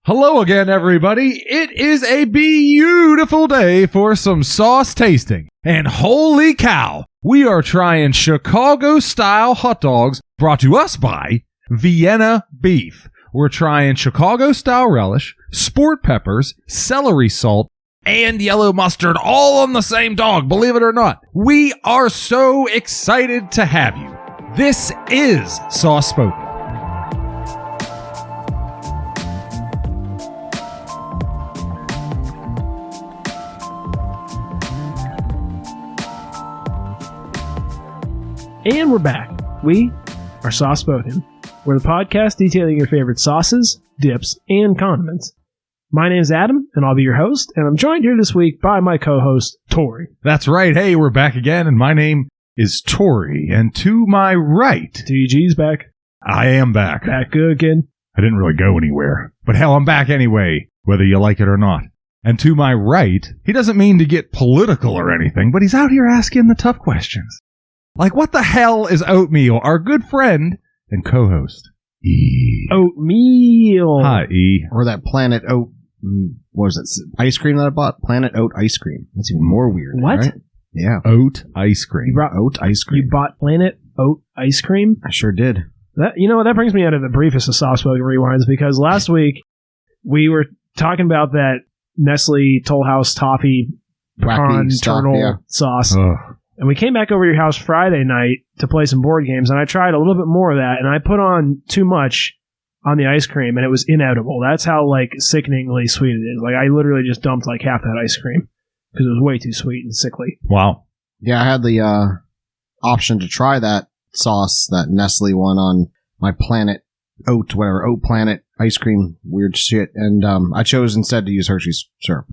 Hello again, everybody. It is a beautiful day for some sauce tasting. And holy cow, we are trying Chicago-style hot dogs brought to us by Vienna Beef. We're trying Chicago-style relish, sport peppers, celery salt, and yellow mustard all on the same dog, believe it or not. We are so excited to have you. This is Sauce Spoken. And we're back. We are Sauce Spoken. We're the podcast detailing your favorite sauces, dips, and condiments. My name is Adam, and I'll be your host, and I'm joined here this week by my co-host, Tori. That's right. Hey, we're back again, and my name is Tori. And to my right... TG's back. I am back. Back good again. I didn't really go anywhere. But hell, I'm back anyway, whether you like it or not. And to my right, he doesn't mean to get political or anything, but he's out here asking the tough questions. Like, what the hell is oatmeal? Our good friend and co-host, E. Oatmeal. Hi, E. Or that Planet Oat, what was it, ice cream that I bought? Planet Oat ice cream. That's even more weird. What? Right? Yeah. Oat ice cream. You brought Oat ice cream. You bought Planet Oat ice cream? I sure did. That brings me out of the briefest of Sauce Spoken Rewinds, because last week we were talking about that Nestle Toll House Toffee pecan turtle sauce. Ugh. And we came back over to your house Friday night to play some board games, and I tried a little bit more of that, and I put on too much on the ice cream, and it was inedible. That's how, sickeningly sweet it is. I literally just dumped, half that ice cream, because it was way too sweet and sickly. Wow. Yeah, I had the option to try that sauce, that Nestle one, on my Planet Oat, whatever, Oat Planet ice cream, weird shit, and I chose instead to use Hershey's syrup.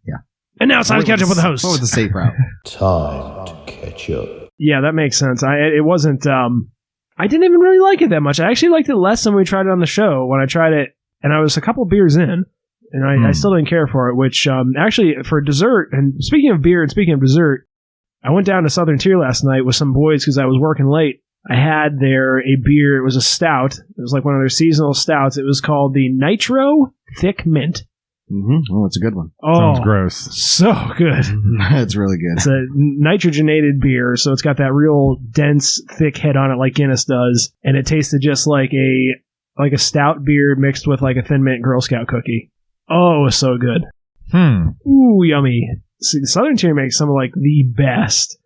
Yeah. And now it's time to catch up with the host. What was the safe route? Time to catch up. Yeah, that makes sense. It wasn't... I didn't even really like it that much. I actually liked it less than we tried it on the show when I tried it, and I was a couple beers in, and I still didn't care for it, which actually, for dessert, and speaking of beer and speaking of dessert, I went down to Southern Tier last night with some boys because I was working late. I had there a beer. It was a stout. It was one of their seasonal stouts. It was called the Nitro Thick Mint. Mm-hmm. Oh, it's a good one. Oh, sounds gross. So good. It's really good. It's a nitrogenated beer, so it's got that real dense, thick head on it like Guinness does, and it tasted just like a stout beer mixed with a Thin Mint Girl Scout cookie. Oh, it was so good. Ooh, yummy. See, the Southern Tier makes some of the best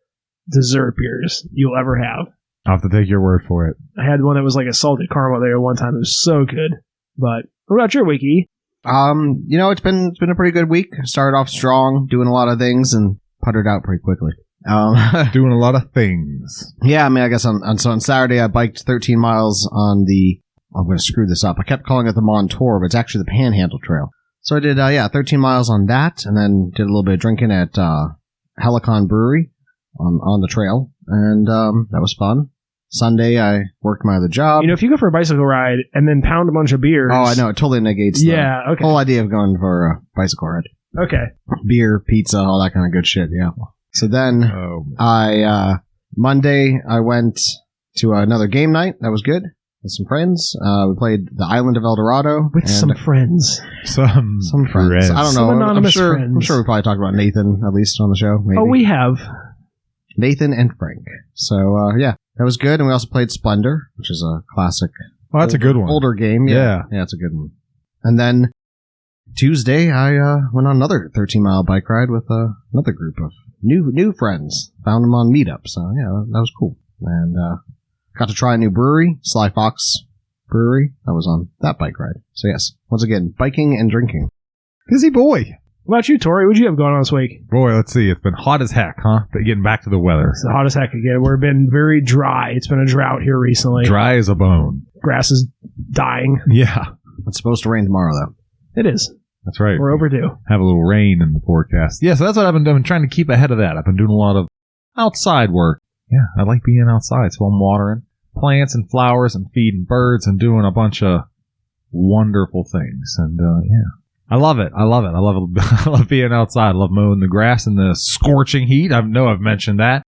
dessert beers you'll ever have. I'll have to take your word for it. I had one that was a salted caramel there one time. It was so good. But what about your wiki? It's been a pretty good week. Started off strong, doing a lot of things, and puttered out pretty quickly. Doing a lot of things. Yeah, I mean, I guess on Saturday I biked 13 miles on I'm going to screw this up. I kept calling it the Montour, but it's actually the Panhandle Trail. So I did, 13 miles on that, and then did a little bit of drinking at Helicon Brewery on the trail, and that was fun. Sunday, I worked my other job. If you go for a bicycle ride and then pound a bunch of beers... Oh, I know. It totally negates the whole idea of going for a bicycle ride. Okay. Beer, pizza, all that kind of good shit, yeah. So then, Monday, I went to another game night. That was good. With some friends. We played the Island of El Dorado. With some friends. Some friends. I don't know. I'm sure we probably talked about Nathan, at least, on the show. Maybe. Oh, we have. Nathan and Frank. So, yeah. That was good, and we also played Splendor, which is a classic. Oh, that's a good one. Older game, yeah. Yeah, it's a good one. And then Tuesday, I went on another 13-mile bike ride with another group of new friends. Found them on Meetup, so yeah, that was cool. And got to try a new brewery, Sly Fox Brewery. I was on that bike ride. So yes, once again, biking and drinking. Busy boy. What about you, Tori? What'd you have going on this week? Boy, let's see. It's been hot as heck, huh? But getting back to the weather. It's the hot as heck again. We've been very dry. It's been a drought here recently. Dry as a bone. Grass is dying. Yeah. It's supposed to rain tomorrow, though. It is. That's right. We're overdue. Have a little rain in the forecast. Yeah, so that's what I've been doing. I'm trying to keep ahead of that. I've been doing a lot of outside work. Yeah, I like being outside. So I'm watering plants and flowers and feeding birds and doing a bunch of wonderful things. And, yeah. I love it. I love being outside. I love mowing the grass in the scorching heat. I know I've mentioned that.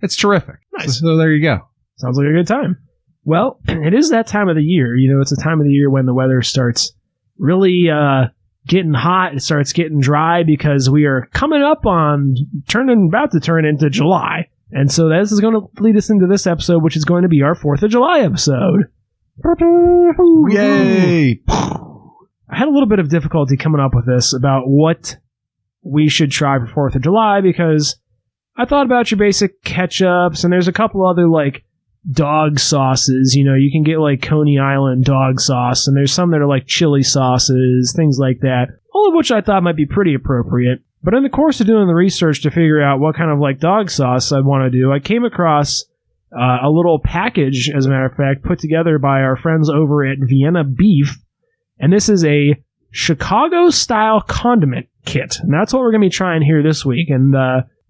It's terrific. Nice. So there you go. Sounds like a good time. Well, it is that time of the year. It's a time of the year when the weather starts really getting hot. It starts getting dry because we are coming up on about to turn into July. And so this is going to lead us into this episode, which is going to be our 4th of July episode. Yay! I had a little bit of difficulty coming up with this about what we should try for 4th of July because I thought about your basic ketchups, and there's a couple other, like, dog sauces. You know, you can get, like, Coney Island dog sauce, and there's some that are, like, chili sauces, things like that, all of which I thought might be pretty appropriate. But in the course of doing the research to figure out what kind of, like, dog sauce I want to do, I came across a little package, as a matter of fact, put together by our friends over at Vienna Beef, and this is a Chicago-style condiment kit, and that's what we're going to be trying here this week. And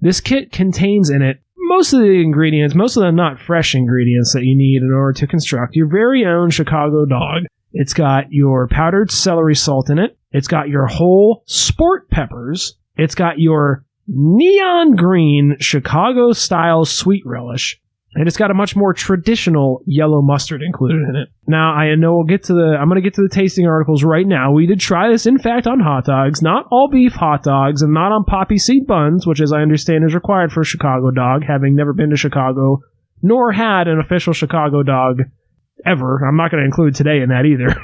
this kit contains in it most of the ingredients, most of them not fresh ingredients that you need in order to construct your very own Chicago dog. It's got your powdered celery salt in it. It's got your whole sport peppers. It's got your neon green Chicago-style sweet relish. And it's got a much more traditional yellow mustard included in it. Now, I know I'm going to get to the tasting articles right now. We did try this, in fact, on hot dogs. Not all beef hot dogs, and not on poppy seed buns, which, as I understand, is required for a Chicago dog, having never been to Chicago, nor had an official Chicago dog ever. I'm not going to include today in that either.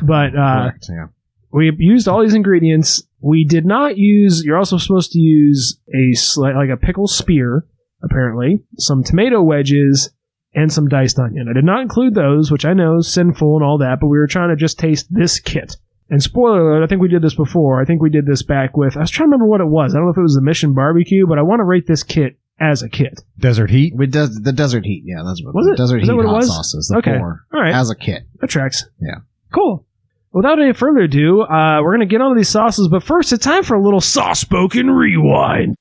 But Correct, yeah. we used all these ingredients. We did not use... You're also supposed to use a pickle spear, apparently, some tomato wedges, and some diced onion. I did not include those, which I know is sinful and all that, but we were trying to just taste this kit. And spoiler alert, I think we did this before. I think we did this back with... I was trying to remember what it was. I don't know if it was the Mission Barbecue, but I want to rate this kit as a kit. Desert Heat? The Desert Heat, yeah, that's what was it. Desert Is that Heat what it hot was? sauces, the Okay. 4, All right. as a kit. That tracks. Yeah. Cool. Without any further ado, we're going to get on to these sauces, but first it's time for a little Sauce-Spoken Rewind.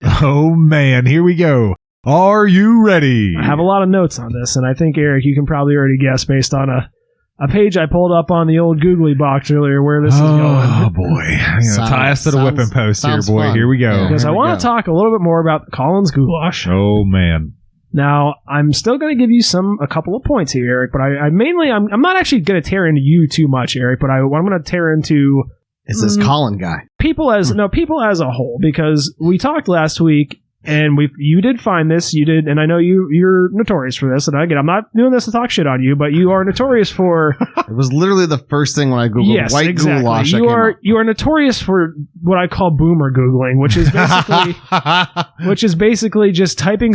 Oh man, here we go. Are you ready? I have a lot of notes on this, and I think, Eric, you can probably already guess based on a page I pulled up on the old googly box earlier where this is going. Oh boy. Tie us to the whipping post here, boy. fun. Here we go. Yeah. Because I Here we want go. to talk a little bit more about the Collins goulash. Oh man. Now, I'm still going to give you a couple of points here, Eric, but I'm not actually going to tear into you too much, Eric, but I'm going to tear into It's this Colin guy. people as a whole, because we talked last week, and you did find this, and I know you're notorious for this, and again, I'm not doing this to talk shit on you, but you are notorious for... It was literally the first thing when I googled Yes, white exactly. goulash. You are notorious for what I call boomer googling, which is basically just typing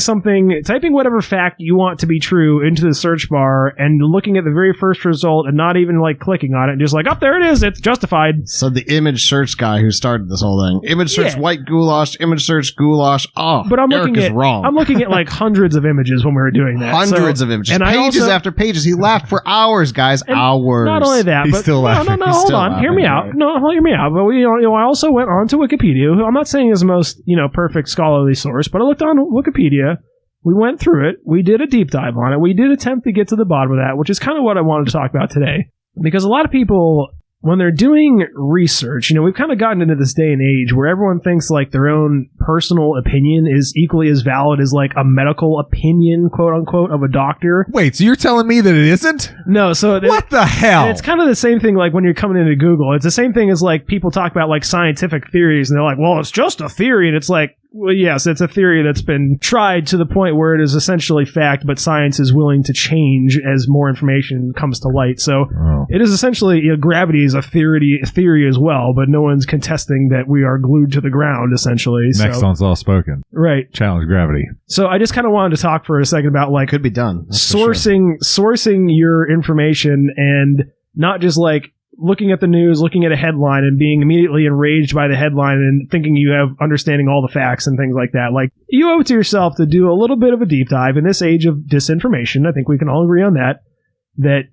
whatever fact you want to be true into the search bar and looking at the very first result and not even like clicking on it, and just like, oh, there it is, it's justified. So the image search guy who started this whole thing, image search Yeah. white goulash, image search goulash. Oh, But I'm Eric looking is at wrong. I'm looking at like hundreds of images when we were doing that. Hundreds So- of images, and I pages also- after pages. He laughed for hours, guys. And Hours. Not only that, He's but still laughing. no, He's hold still on. Hear me laughing, out. No, hear me out. But I also went on to Wikipedia, who I'm not saying is the most perfect scholarly source, but I looked on Wikipedia. We went through it. We did a deep dive on it. We did attempt to get to the bottom of that, which is kind of what I wanted to talk about today, because a lot of people, when they're doing research, we've kind of gotten into this day and age where everyone thinks like their own personal opinion is equally as valid as like a medical opinion, quote unquote, of a doctor. Wait, so you're telling me that it isn't? No, so What the hell? and it's kind of the same thing like when you're coming into Google. It's the same thing as like people talk about like scientific theories and they're like, well, it's just a theory. And it's like, well, yes, it's a theory that's been tried to the point where it is essentially fact, but science is willing to change as more information comes to light. So Oh. it is essentially, gravity is a theory as well, but no one's contesting that we are glued to the ground, essentially. Next So, one's all spoken. right. Challenge gravity. So I just kind of wanted to talk for a second about like Could be done. That's for sure. sourcing your information and not just like looking at the news, looking at a headline and being immediately enraged by the headline and thinking you have understanding all the facts and things like that. Like, you owe it to yourself to do a little bit of a deep dive in this age of disinformation. I think we can all agree on that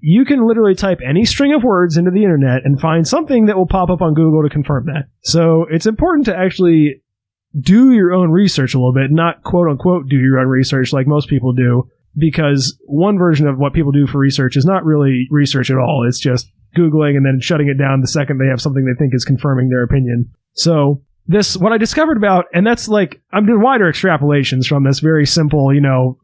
you can literally type any string of words into the internet and find something that will pop up on Google to confirm that. So it's important to actually do your own research a little bit, not quote unquote do your own research like most people do, because one version of what people do for research is not really research at all. It's just Googling and then shutting it down the second they have something they think is confirming their opinion. So what I discovered about, and that's like, I'm doing wider extrapolations from this very simple,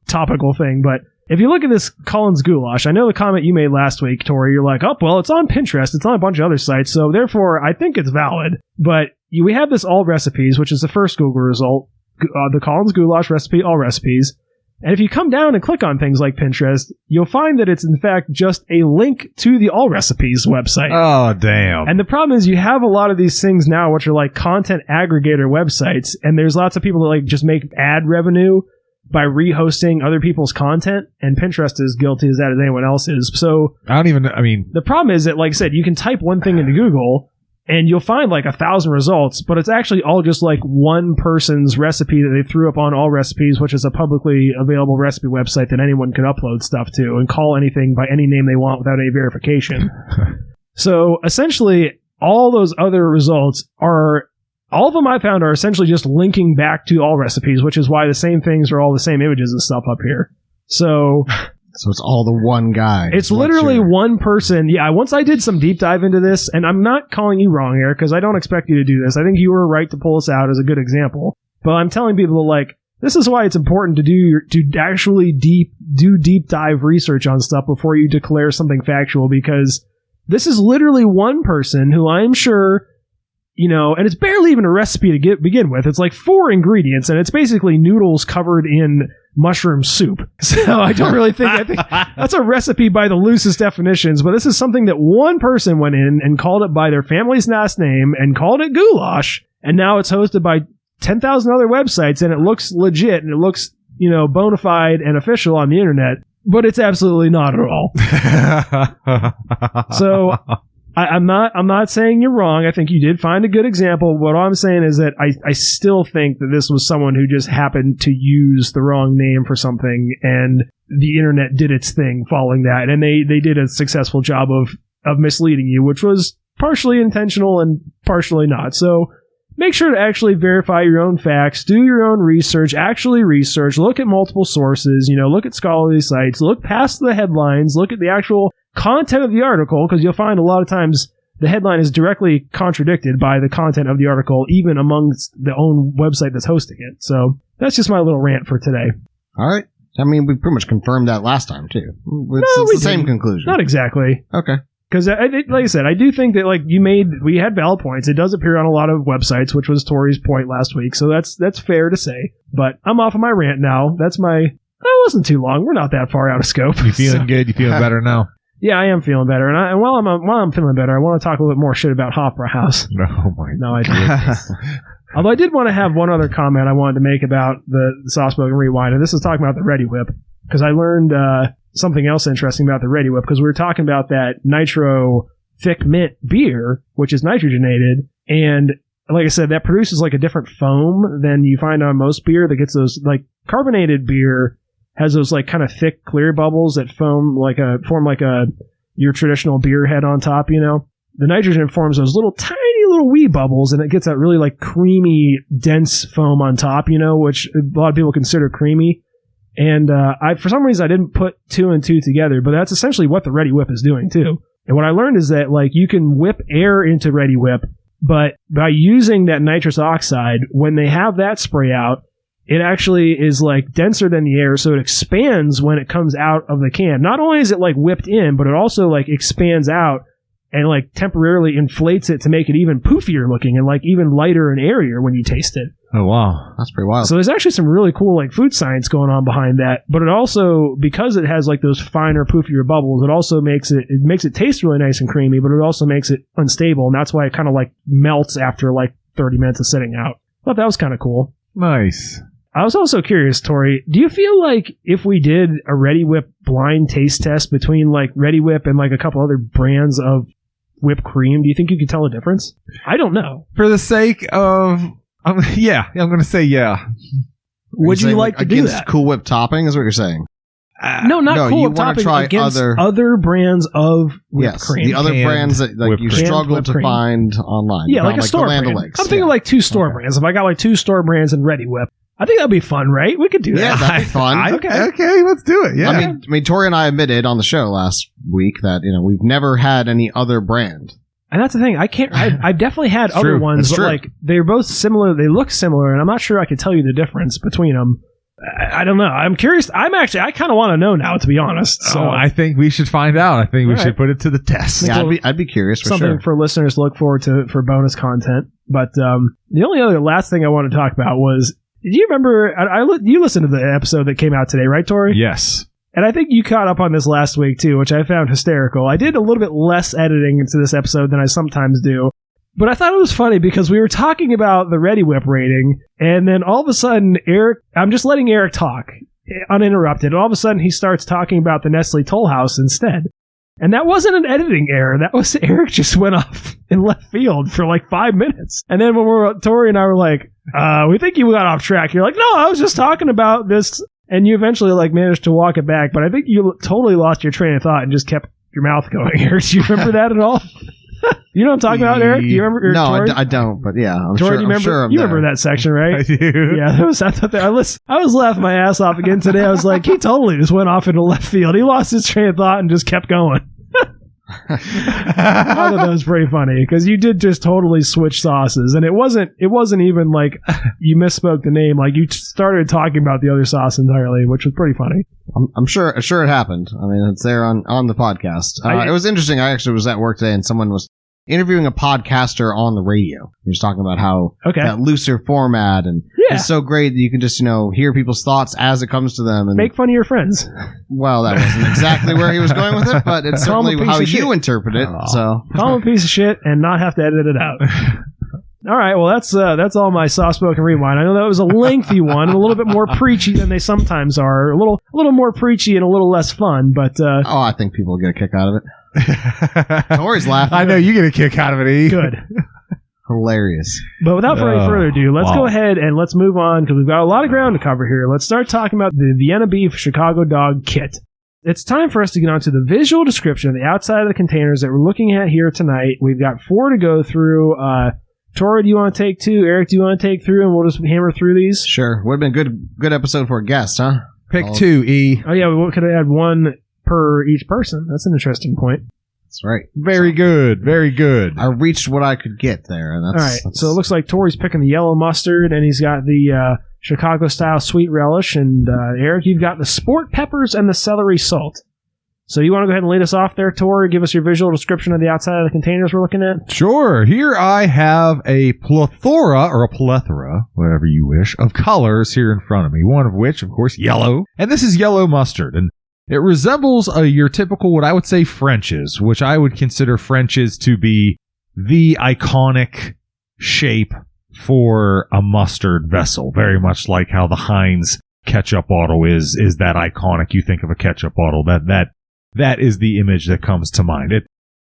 topical thing, but if you look at this Collins goulash, I know the comment you made last week, Tori, you're like, oh, well, it's on Pinterest. It's on a bunch of other sites. So therefore, I think it's valid. But we have this all recipes, which is the first Google result. The Collins goulash recipe, all recipes. And if you come down and click on things like Pinterest, you'll find that it's in fact just a link to the All Recipes website. Oh, damn. And the problem is you have a lot of these things now which are like content aggregator websites, and there's lots of people that like just make ad revenue by rehosting other people's content, and Pinterest is guilty as that as anyone else is. So the problem is that, like I said, you can type one thing into Google and you'll find like 1,000 results, but it's actually all just like one person's recipe that they threw up on All Recipes, which is a publicly available recipe website that anyone can upload stuff to and call anything by any name they want without any verification. So essentially, all those other results are, all of them I found are essentially just linking back to All Recipes, which is why the same things are all the same images and stuff up here. So it's all the one guy. It's literally one person. Yeah, once I did some deep dive into this, and I'm not calling you wrong here, because I don't expect you to do this. I think you were right to pull us out as a good example. But I'm telling people, like, this is why it's important to actually do deep dive research on stuff before you declare something factual, because this is literally one person who I'm sure, and it's barely even a recipe to begin with. It's like 4 ingredients, and it's basically noodles covered in mushroom soup. So I don't really think that's a recipe by the loosest definitions, but this is something that one person went in and called it by their family's last name and called it goulash, and now it's hosted by 10,000 other websites, and it looks legit, and it looks, bona fide and official on the internet, but it's absolutely not at all. So I'm not saying you're wrong. I think you did find a good example. What I'm saying is that I still think that this was someone who just happened to use the wrong name for something, and the internet did its thing following that, and they did a successful job of misleading you, which was partially intentional and partially not. So make sure to actually verify your own facts, do your own research, actually research, look at multiple sources, look at scholarly sites, look past the headlines, look at the actual content of the article, because you'll find a lot of times the headline is directly contradicted by the content of the article, even amongst the own website that's hosting it. So that's just my little rant for today. All right. I mean, we pretty much confirmed that last time, too. It's the same conclusion. Not exactly. Okay. Because, like I said, I do think that we had valid points. It does appear on a lot of websites, which was Tori's point last week. So that's fair to say. But I'm off of my rant now. That wasn't too long. We're not that far out of scope. You feeling good? You feeling better now? Yeah, I am feeling better. And while I'm feeling better, I want to talk a little bit more shit about Hofbräu House. Oh my God. No, I do. Although I did want to have one other comment I wanted to make about the Sauce Book and Rewind, and this is talking about the Ready Whip, because I learned something else interesting about the Ready Whip, because we were talking about that nitro thick mint beer, which is nitrogenated, and like I said, that produces like a different foam than you find on most beer that gets those, like, carbonated beer has those like kind of thick clear bubbles that form like your traditional beer head on top, The nitrogen forms those tiny little wee bubbles, and it gets that really like creamy, dense foam on top, which a lot of people consider creamy. And for some reason I didn't put 2 and 2 together, but that's essentially what the Ready Whip is doing too. And what I learned is that like you can whip air into Ready Whip, but by using that nitrous oxide, when they have that spray out, it actually is like denser than the air, so it expands when it comes out of the can. Not only is it like whipped in, but it also like expands out and like temporarily inflates it to make it even poofier looking and like even lighter and airier when you taste it. Oh wow, that's pretty wild. So there's actually some really cool like food science going on behind that. But it also, because it has like those finer, poofier bubbles, it also makes it taste really nice and creamy, but it also makes it unstable, and that's why it kind of like melts after like 30 minutes of sitting out. I thought that was kind of cool. Nice. I was also curious, Tori, do you feel like if we did a Ready Whip blind taste test between like Ready Whip and like a couple other brands of whipped cream, do you think you could tell a difference? I don't know. For the sake of, I'm going to say yeah. Would you like to do that? Cool Whip topping is what you're saying? No, not Cool Whip topping. Try against other brands of whipped cream. The other brands that like you struggle to find online. Yeah, like a store brand. I'm thinking like 2 store brands. If I got like 2 store brands and Ready Whip, I think that'd be fun, right? We could do that. Yeah, that'd be fun. Okay, let's do it. Yeah. I mean, Tori and I admitted on the show last week that we've never had any other brand. And that's the thing. I've definitely had other ones, but like they're both similar. They look similar, and I'm not sure I could tell you the difference between them. I don't know. I'm curious. I kind of want to know now, to be honest. So I think we should find out. I think we should put it to the test. Yeah, I'd be curious for something sure. for listeners to look forward to for bonus content. But the only other last thing I want to talk about was, did you remember, you listened to the episode that came out today, right, Tori? Yes. And I think you caught up on this last week, too, which I found hysterical. I did a little bit less editing into this episode than I sometimes do. But I thought it was funny because we were talking about the Ready Whip rating, and then all of a sudden, I'm just letting Eric talk uninterrupted. And all of a sudden, he starts talking about the Nestle Toll House instead. And that wasn't an editing error. That was Eric just went off in left field for like 5 minutes. And then when Tori and I were like, we think you got off track. You're like, no, I was just talking about this. And you eventually like managed to walk it back. But I think you totally lost your train of thought and just kept your mouth going. Eric, do you remember that at all? You know what I'm talking about, Eric? Do you remember? No, Tori? I don't. But yeah, I'm Tori, sure. do you remember? I'm sure I'm you there. remember that section, right? I do. Yeah, I was laughing my ass off again today. I was like, he totally just went off into left field. He lost his train of thought and just kept going. I thought that was pretty funny because you did just totally switch sauces, and it wasn't even like you misspoke the name. Like you started talking about the other sauce entirely, which was pretty funny. I'm sure it happened. I mean, it's there on the podcast. It was interesting. I actually was at work today, and someone was interviewing a podcaster on the radio. He was talking about how that looser format and it's so great that you can just hear people's thoughts as it comes to them and make fun of your friends. Well, that wasn't exactly where he was going with it, but it's certainly how you interpret it. So call him a piece of shit and not have to edit it out. All right, well that's all my soft-spoken rewind. I know that was a lengthy one, a little bit more preachy than they sometimes are, a little more preachy and a little less fun. But I think people will get a kick out of it. Tori's laughing. I know you get a kick out of it, E. Good. Hilarious. But without any further ado, let's go ahead and let's move on because we've got a lot of ground to cover here. Let's start talking about the Vienna Beef Chicago Dog Kit. It's time for us to get on to the visual description of the outside of the containers that we're looking at here tonight. We've got 4 to go through. Tori, do you want to take 2? Eric, do you want to take 3? And we'll just hammer through these? Sure. Would have been good episode for a guest, huh? Pick 2, E. Oh, yeah, we could have had 1 per each person. That's an interesting point. That's right. Very good. Very good. I reached what I could get there. And that's, all right. So it looks like Tori's picking the yellow mustard, and he's got the Chicago-style sweet relish. And Eric, you've got the sport peppers and the celery salt. So you want to go ahead and lead us off there, Tori? Give us your visual description of the outside of the containers we're looking at? Sure. Here I have a plethora, whatever you wish, of colors here in front of me. One of which, of course, yellow. And this is yellow mustard. And it resembles your typical, what I would say, French's, which I would consider French's to be the iconic shape for a mustard vessel. Very much like how the Heinz ketchup bottle is that iconic. You think of a ketchup bottle, that is the image that comes to mind.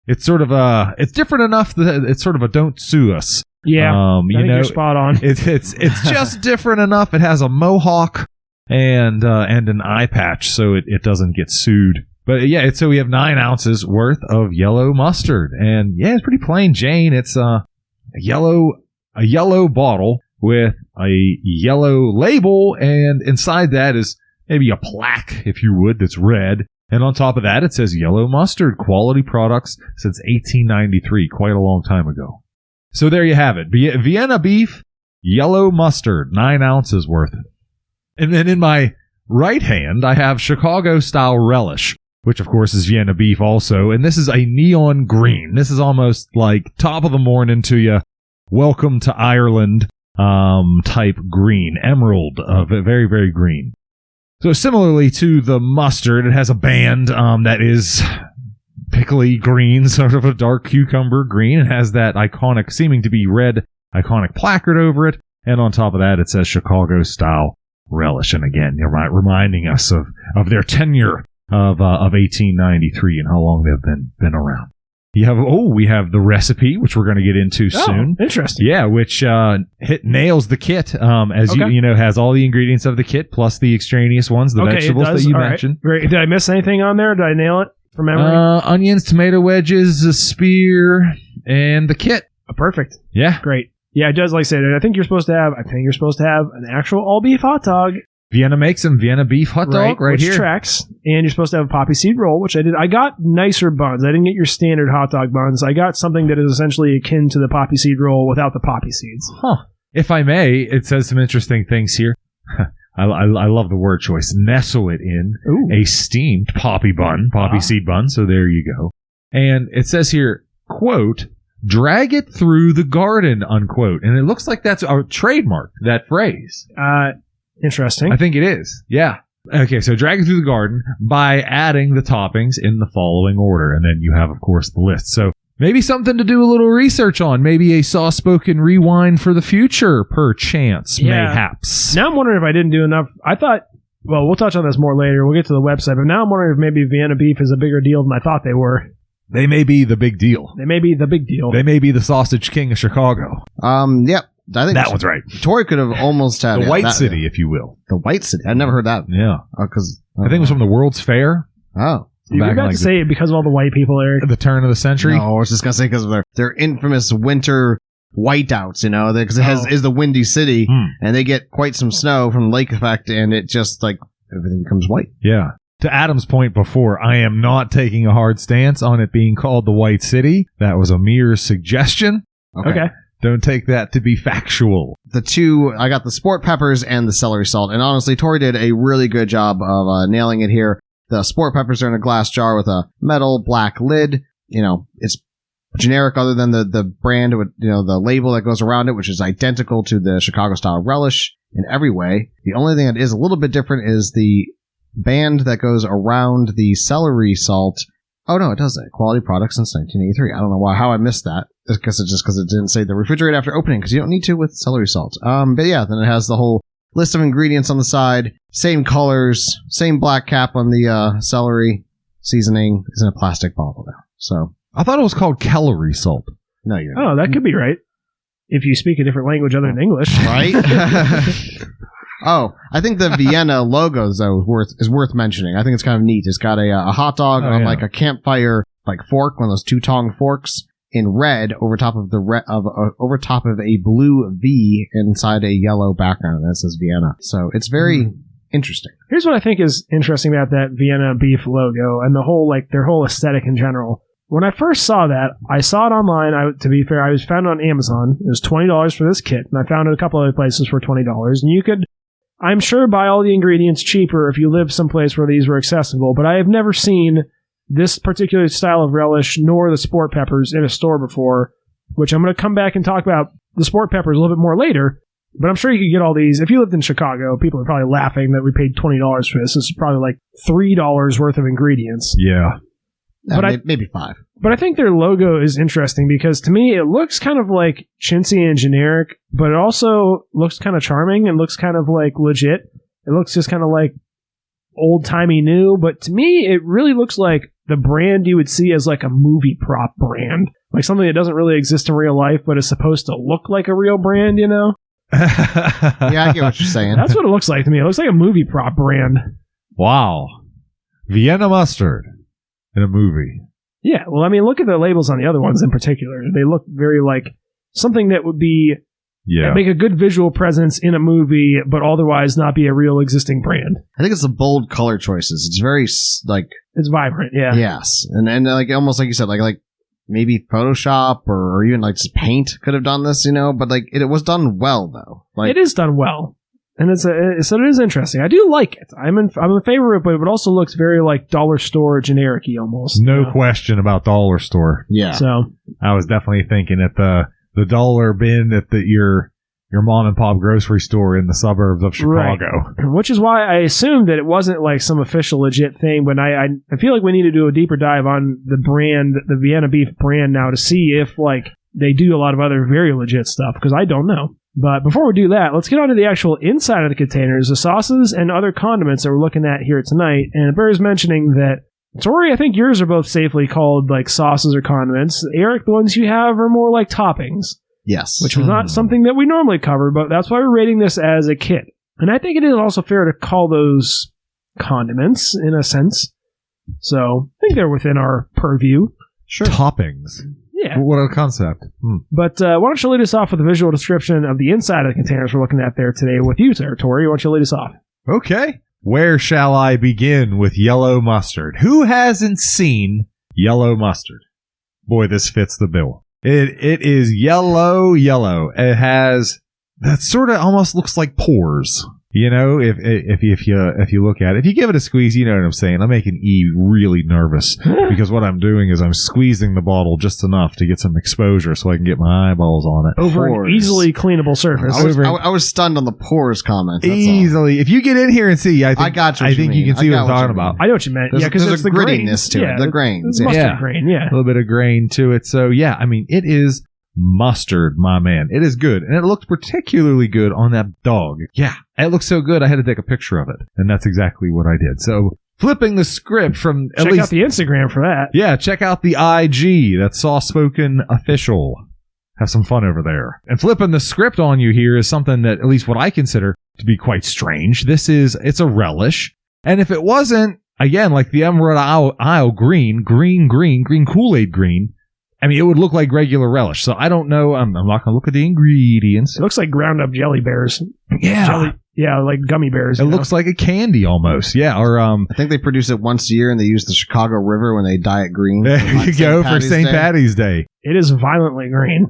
It's sort of it's different enough that it's sort of a don't sue us. Yeah, I think you're spot on. It's just different enough. It has a mohawk and an eye patch, so it doesn't get sued. But yeah, so we have 9 ounces worth of yellow mustard, and yeah, it's pretty plain Jane. It's a yellow bottle with a yellow label, and inside that is maybe a plaque, if you would, that's red. And on top of that, it says yellow mustard, quality products since 1893, quite a long time ago. So there you have it. Vienna beef, yellow mustard, 9 ounces worth. And then in my right hand, I have Chicago-style relish, which of course is Vienna beef also. And this is a neon green. This is almost like top of the morning to you. Welcome to Ireland type green. Emerald, very, very green. So similarly to the mustard, it has a band that is pickly green, sort of a dark cucumber green. It has that iconic, seeming to be red, iconic placard over it. And on top of that, it says Chicago-style relish. And again, reminding us of their tenure of 1893 and how long they've been around. We have the recipe, which we're going to get into soon. Interesting. Yeah, which nails the kit, has all the ingredients of the kit, plus the extraneous ones, the vegetables that you mentioned. Right. Did I miss anything on there? Did I nail it from memory? Onions, tomato wedges, a spear, and the kit. Perfect. Yeah. Great. Yeah, it does, like I said, I think you're supposed to have an actual all-beef hot dog. Vienna makes them Vienna beef hot dog right which here. Tracks. And you're supposed to have a poppy seed roll, which I did. I got nicer buns. I didn't get your standard hot dog buns. I got something that is essentially akin to the poppy seed roll without the poppy seeds. Huh. If I may, it says some interesting things here. I love the word choice. Nestle it in a steamed poppy seed bun. So there you go. And it says here, quote, drag it through the garden, unquote. And it looks like that's our trademark, that phrase. Interesting. I think it is. Yeah. Okay, so drag it through the garden by adding the toppings in the following order. And then you have, of course, the list. So maybe something to do a little research on. Maybe a soft-spoken rewind for the future, perchance, mayhaps. Now I'm wondering if I didn't do enough. I thought, well, we'll touch on this more later. We'll get to the website. But now I'm wondering if maybe Vienna beef is a bigger deal than I thought they were. They may be the big deal. They may be the big deal. They may be the sausage king of Chicago. Yep. I think that one's right. Tori could have almost had the White City, if you will. The White City. I've never heard that. Yeah. Because I think it was from the World's Fair. Oh. You were about to say it because of all the white people, Eric. At the turn of the century? No, I was just going to say because of their infamous winter whiteouts, you know, because it is the Windy City, and they get quite some snow from the lake effect, and it just, like, everything becomes white. Yeah. To Adam's point before, I am not taking a hard stance on it being called the White City. That was a mere suggestion. Okay. Don't take that to be factual. The two, I got the sport peppers and the celery salt. And honestly, Tori did a really good job of nailing it here. The sport peppers are in a glass jar with a metal black lid. You know, it's generic other than the brand with, you know, the label that goes around it, which is identical to the Chicago style relish in every way. The only thing that is a little bit different is the band that goes around the celery salt. Oh, no, it doesn't. Quality product since 1983. I don't know how I missed that. It's just because it didn't say the refrigerate after opening, because you don't need to with celery salt. But yeah, then it has the whole list of ingredients on the side. Same colors, same black cap on the celery. Seasoning is in a plastic bottle now. So I thought it was called celery salt. No, you don't. Oh, that could be right. If you speak a different language other than English. Right? Oh, I think the Vienna logo, though, is worth mentioning. I think it's kind of neat. It's got a hot dog on like a campfire like fork, one of those two-tong forks, in red over top of over top of a blue V inside a yellow background that says Vienna. So it's very interesting. Here's what I think is interesting about that Vienna beef logo and the whole their whole aesthetic in general. When I first saw that, I saw it online. To be fair, I was found on Amazon. It was $20 for this kit, and I found it a couple other places for $20. And you could, I'm sure, buy all the ingredients cheaper if you live someplace where these were accessible. But I have never seen this particular style of relish nor the sport peppers in a store before, which I'm going to come back and talk about the sport peppers a little bit more later. But I'm sure you could get all these. If you lived in Chicago, people are probably laughing that we paid $20 for this. This is probably like $3 worth of ingredients. Yeah. But maybe $5. But I think their logo is interesting because to me it looks kind of like chintzy and generic, but it also looks kind of charming and looks kind of like legit. It looks just kind of like old-timey new, but to me it really looks like the brand you would see as like a movie prop brand. Like something that doesn't really exist in real life, but is supposed to look like a real brand, you know? Yeah, I get what you're saying. That's what it looks like to me. It looks like a movie prop brand. Wow. Vienna mustard in a movie. Yeah, well, I mean, look at the labels on the other ones in particular. They look very like something that would be make a good visual presence in a movie, but otherwise not be a real existing brand. I think it's the bold color choices. It's very like it's vibrant. Yeah. Yes, and like almost like you said, like maybe Photoshop or even like just paint could have done this, you know. But like it was done well though. Like it is done well. And so it is interesting. I do like it. I'm in favor of it, but it also looks very like dollar store generic-y almost. No question about dollar store. Yeah. So I was definitely thinking at the dollar bin at your mom and pop grocery store in the suburbs of Chicago. Right. Which is why I assumed that it wasn't like some official legit thing, but I feel like we need to do a deeper dive on the brand, the Vienna beef brand now to see if like they do a lot of other very legit stuff, because I don't know. But before we do that, let's get on to the actual inside of the containers, the sauces and other condiments that we're looking at here tonight. And it bears mentioning that, Tori, I think yours are both safely called like sauces or condiments. Eric, the ones you have are more like toppings. Yes. Which was not something that we normally cover, but that's why we're rating this as a kit. And I think it is also fair to call those condiments in a sense. So I think they're within our purview. Sure. Toppings. Yeah. What a concept. But why don't you lead us off with a visual description of the inside of the containers we're looking at there today with you, sir, Tori. Why don't you lead us off? Okay. Where shall I begin with yellow mustard? Who hasn't seen yellow mustard? Boy, this fits the bill. It is yellow. It has, that sort of almost looks like pores. You know, if you look at it, if you give it a squeeze, you know what I'm saying. I'm making E really nervous because what I'm doing is I'm squeezing the bottle just enough to get some exposure so I can get my eyeballs on it. Over an easily cleanable surface. I was stunned on the pores comment. That's Easily. all. If you get in here and see, I think you you can see what I'm talking about. I know what you meant. There's, because there's it's a the grittiness to it. The grains. Mustard grain, yeah. A little bit of grain to it. So, yeah, I mean, it is mustard, my man. It is good. And it looked particularly good on that dog. Yeah, it looks so good, I had to take a picture of it. And that's exactly what I did. So, flipping the script from Check out the Instagram for that. Yeah, check out the IG. That's Soft Spoken Official. Have some fun over there. And flipping the script on you here is something that, at least what I consider to be quite strange. It's a relish. And if it wasn't, again, like the Emerald Isle green Kool-Aid green, I mean, it would look like regular relish. So I don't know. I'm not going to look at the ingredients. It looks like ground up jelly bears. Yeah. Yeah, like gummy bears. It looks like a candy almost. Yeah. Or I think they produce it once a year and they use the Chicago River when they dye it green. There you go for St. Patty's Day. It is violently green.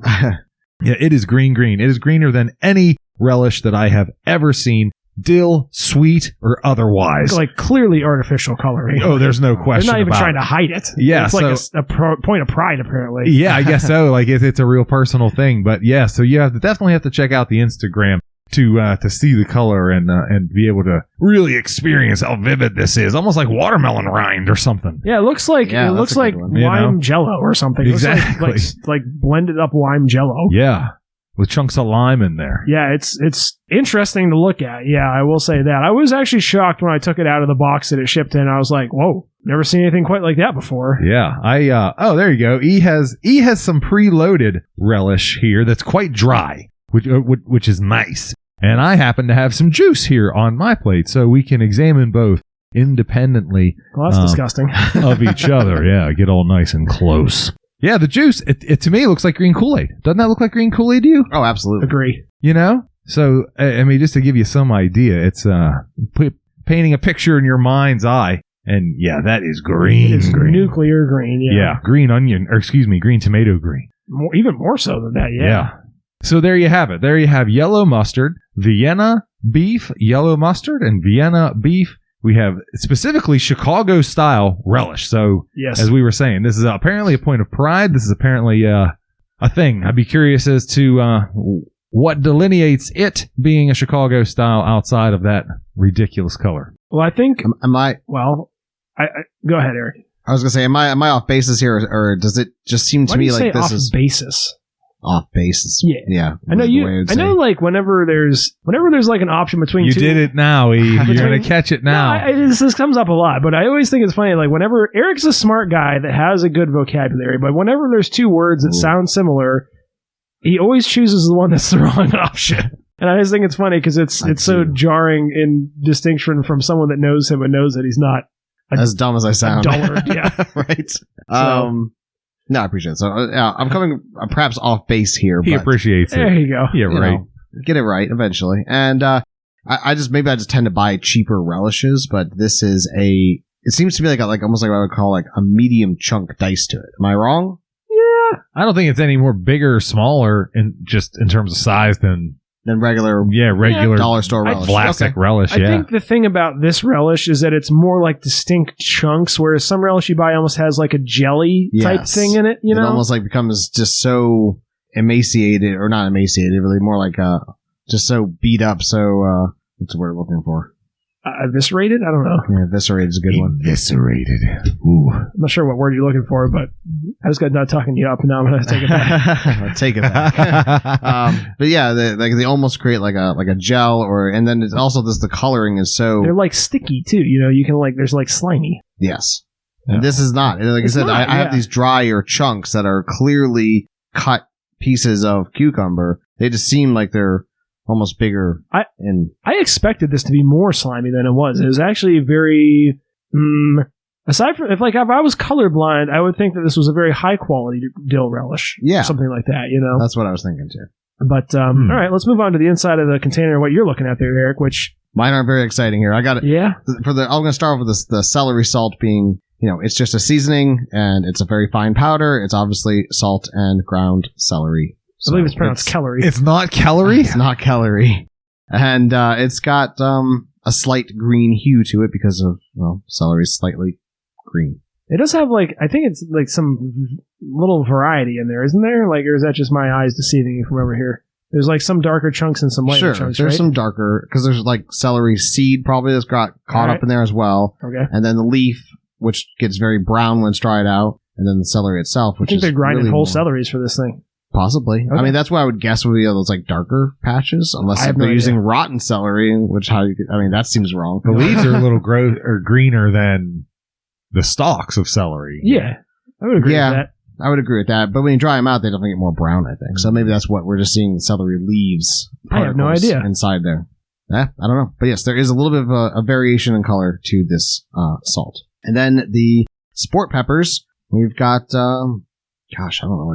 Yeah, it is green. It is greener than any relish that I have ever seen. Dill, sweet, or otherwise. It's like clearly artificial coloring. Oh, there's no question. They're not even about trying to hide it. Yeah, it's like a point of pride, apparently. Yeah, I guess so. Like it's a real personal thing. But yeah, so you definitely have to check out the Instagram to see the color and be able to really experience how vivid this is. Almost like watermelon rind or something. Yeah, it looks like lime jello or something. Exactly. It looks like blended up lime jello. Yeah. With chunks of lime in there. Yeah, it's interesting to look at. Yeah, I will say that. I was actually shocked when I took it out of the box that it shipped in. I was like, whoa, never seen anything quite like that before. Yeah, there you go. E has some preloaded relish here that's quite dry, which is nice. And I happen to have some juice here on my plate, so we can examine both independently. Well, that's disgusting. Of each other. Yeah, get all nice and close. Yeah, the juice, it to me looks like green Kool-Aid. Doesn't that look like green Kool-Aid to you? Oh, absolutely. Agree. You know? So, I mean, just to give you some idea, it's painting a picture in your mind's eye. And yeah, that is green. It is nuclear green, yeah. Yeah, green tomato green. Even more so than that, yeah. So there you have it. There you have yellow mustard, Vienna beef, yellow mustard, and Vienna beef. We have specifically Chicago-style relish. So, yes, as we were saying, this is apparently a point of pride. This is apparently a thing. I'd be curious as to what delineates it being a Chicago-style outside of that ridiculous color. Well, I think... Well, I go ahead, Eric. I was going to say, am I off basis here, or does it just seem to me like this is... off basis? Off basis. Yeah. I know I know, like, whenever there's like an option between you two... You did it now, E. You're going to catch it now. No, this comes up a lot, but I always think it's funny, like, whenever... Eric's a smart guy that has a good vocabulary, but whenever there's two words that sound similar, he always chooses the one that's the wrong option. And I just think it's funny because it's so jarring in distinction from someone that knows him and knows that he's not... as dumb as I sound. Dullard, yeah. Right. No, I appreciate it. So I'm coming perhaps off base here. He appreciates it. There you go. Yeah, right. Get it right eventually. And I just tend to buy cheaper relishes, but this is it seems to be like almost like what I would call like a medium chunk dice to it. Am I wrong? Yeah. I don't think it's any more bigger or smaller in terms of size than regular dollar store relish. Plastic relish, I think the thing about this relish is that it's more like distinct chunks, whereas some relish you buy almost has like a jelly type thing in it, you know? It almost like becomes just so emaciated, or not emaciated, really more like just so beat up, so what's the word I'm looking for? Eviscerated? I don't know. Yeah, eviscerated is a good one. Eviscerated. Ooh. I'm not sure what word you're looking for, but I just got done talking you up, and now I'm going to take it back. Take it back. But yeah, they almost create like a gel, and then it's also the coloring is so... They're like sticky, too. You know, you can there's like slimy. Yes. And this is not. Like I said, I have these drier chunks that are clearly cut pieces of cucumber. They just seem like they're almost bigger. I expected this to be more slimy than it was. It was actually very... aside from... If I was colorblind, I would think that this was a very high quality dill relish. Yeah. Something like that, you know? That's what I was thinking, too. But, all right, let's move on to the inside of the container, what you're looking at there, Eric, which... Mine aren't very exciting here. I got it. Yeah? I'm going to start off with the celery salt being... You know, it's just a seasoning, and it's a very fine powder. It's obviously salt and ground celery. I believe it's pronounced celery. It's not celery? It's not celery. And it's got a slight green hue to it because of, well, celery's slightly green. It does have, like, I think it's like some little variety in there, isn't there? Like, or is that just my eyes deceiving you from over here? There's like some darker chunks and some lighter chunks, there's right? some darker, because there's like celery seed probably that's got caught up in there as well. Okay. And then the leaf, which gets very brown when it's dried out, and then the celery itself, which I think is they're grinding really whole more, celeries for this thing. Possibly. Okay. I mean, that's what I would guess would be those like darker patches, unless I have they're no using idea. rotten celery, which I mean, that seems wrong. The leaves are a little greener than the stalks of celery. Yeah, I would agree with that. I would agree with that, but when you dry them out, they definitely get more brown, I think. So maybe that's what we're just seeing the celery leaves. I have no particles idea. inside there. I don't know. But yes, there is a little bit of a variation in color to this salt. And then the sport peppers, we've got, a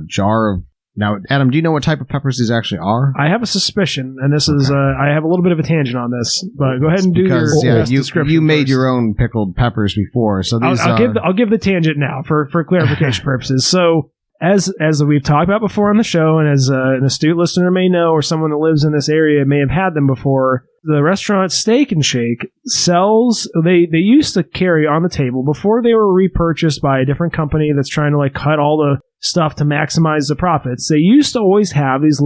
jar of... Now, Adam, do you know what type of peppers these actually are? I have a suspicion, and this is, I have a little bit of a tangent on this, but go ahead and do your best description you made first. your own pickled peppers before, so these I'll give the tangent now for clarification purposes. So, as we've talked about before on the show, and as an astute listener may know, or someone that lives in this area may have had them before, the restaurant Steak and Shake sells. They used to carry on the table before they were repurchased by a different company that's trying to like cut all the stuff to maximize the profits. They used to always have these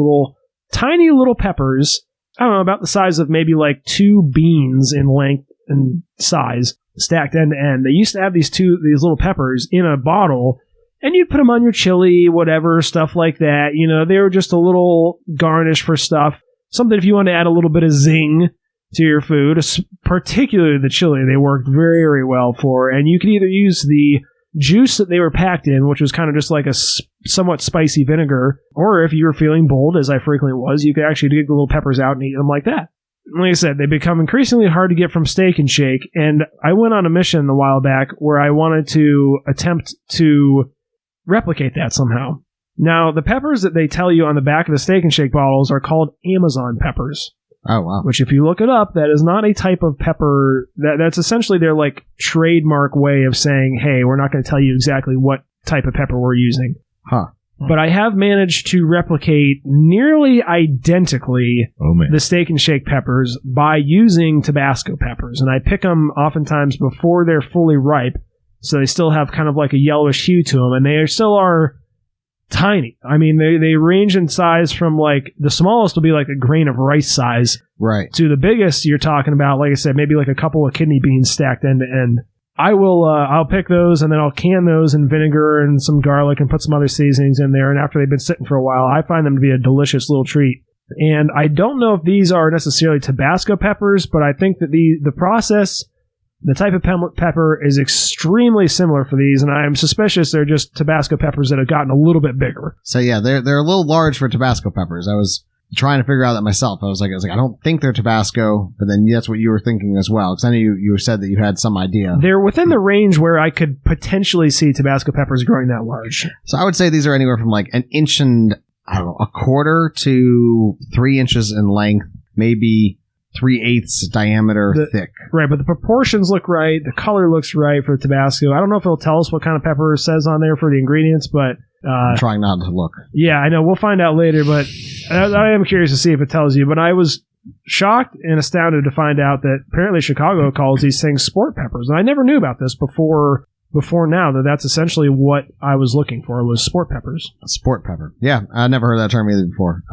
tiny little peppers. I don't know, about the size of maybe like 2 beans in length and size, stacked end to end. They used to have these little peppers in a bottle. And you'd put them on your chili, whatever, stuff like that. You know, they were just a little garnish for stuff. Something if you want to add a little bit of zing to your food, particularly the chili, they worked very, very well for. And you could either use the juice that they were packed in, which was kind of just like a somewhat spicy vinegar, or if you were feeling bold, as I frequently was, you could actually dig the little peppers out and eat them like that. Like I said, they become increasingly hard to get from Steak and Shake, and I went on a mission a while back where I wanted to attempt to replicate that somehow. Now, the peppers that they tell you on the back of the Steak and Shake bottles are called Amazon peppers. Oh, wow. Which, if you look it up, that is not a type of pepper. That's essentially their like trademark way of saying, hey, we're not going to tell you exactly what type of pepper we're using. Huh. But I have managed to replicate nearly identically the Steak and Shake peppers by using Tabasco peppers. And I pick them oftentimes before they're fully ripe, so they still have kind of like a yellowish hue to them, and they still are tiny. I mean, they range in size from like the smallest will be like a grain of rice size, right, to the biggest you're talking about, like I said, maybe like a couple of kidney beans stacked end to end. I'll pick those and then I'll can those in vinegar and some garlic and put some other seasonings in there. And after they've been sitting for a while, I find them to be a delicious little treat. And I don't know if these are necessarily Tabasco peppers, but I think that the process, the type of pepper is extremely similar for these, and I'm suspicious they're just Tabasco peppers that have gotten a little bit bigger. So yeah, they're a little large for Tabasco peppers. I was trying to figure out that myself. I was like, I don't think they're Tabasco, but then that's what you were thinking as well, because I know you said that you had some idea. They're within the range where I could potentially see Tabasco peppers growing that large. So I would say these are anywhere from like 1 inch and, I don't know, a quarter to 3 inches in length, maybe 3/8 diameter thick. Right, but the proportions look right. The color looks right for Tabasco. I don't know if it'll tell us what kind of pepper it says on there for the ingredients, but... I'm trying not to look. Yeah, I know. We'll find out later, but I am curious to see if it tells you. But I was shocked and astounded to find out that apparently Chicago calls these things sport peppers. And I never knew about this before now, that's essentially what I was looking for, was sport peppers. Sport pepper. Yeah, I never heard that term either before.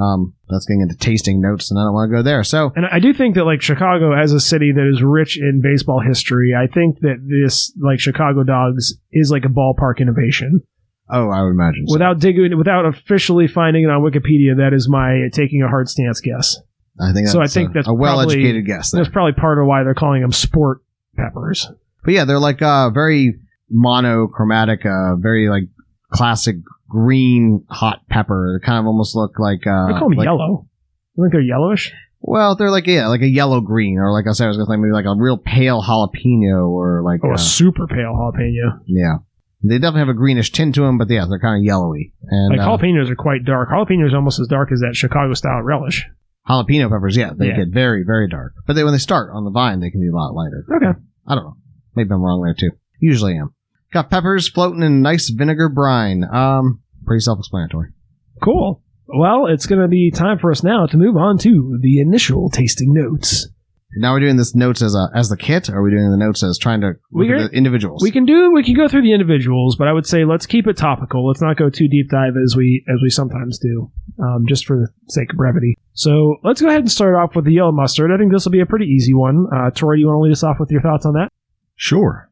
That's getting into tasting notes, and I don't want to go there. So, and I do think that, like, Chicago, as a city that is rich in baseball history, I think that this, like, Chicago Dogs is like a ballpark innovation. Oh, I would imagine so. Without officially finding it on Wikipedia, that is my taking a hard stance guess. I think that's a well-educated guess there. That's probably part of why they're calling them sport peppers. But yeah, they're like very monochromatic, very like classic green hot pepper. They kind of almost look like I call them yellow. You think they're yellowish? Well, they're like a yellow green, or like I said, I was going to say maybe like a real pale jalapeno, or like a super pale jalapeno. Yeah, they definitely have a greenish tint to them, but yeah, they're kind of yellowy. And like jalapenos are quite dark. Jalapenos are almost as dark as that Chicago style relish. Jalapeno peppers, they get very, very dark. But when they start on the vine, they can be a lot lighter. Okay, I don't know. Maybe I'm wrong there too. Usually am. Got peppers floating in nice vinegar brine. Pretty self-explanatory. Cool. Well, it's going to be time for us now to move on to the initial tasting notes. Now we're doing this notes as the kit, or are we doing the notes as trying to look at the individuals? We can go through the individuals, but I would say let's keep it topical. Let's not go too deep dive as we sometimes do, just for the sake of brevity. So let's go ahead and start off with the yellow mustard. I think this will be a pretty easy one. Tori, you want to lead us off with your thoughts on that? Sure.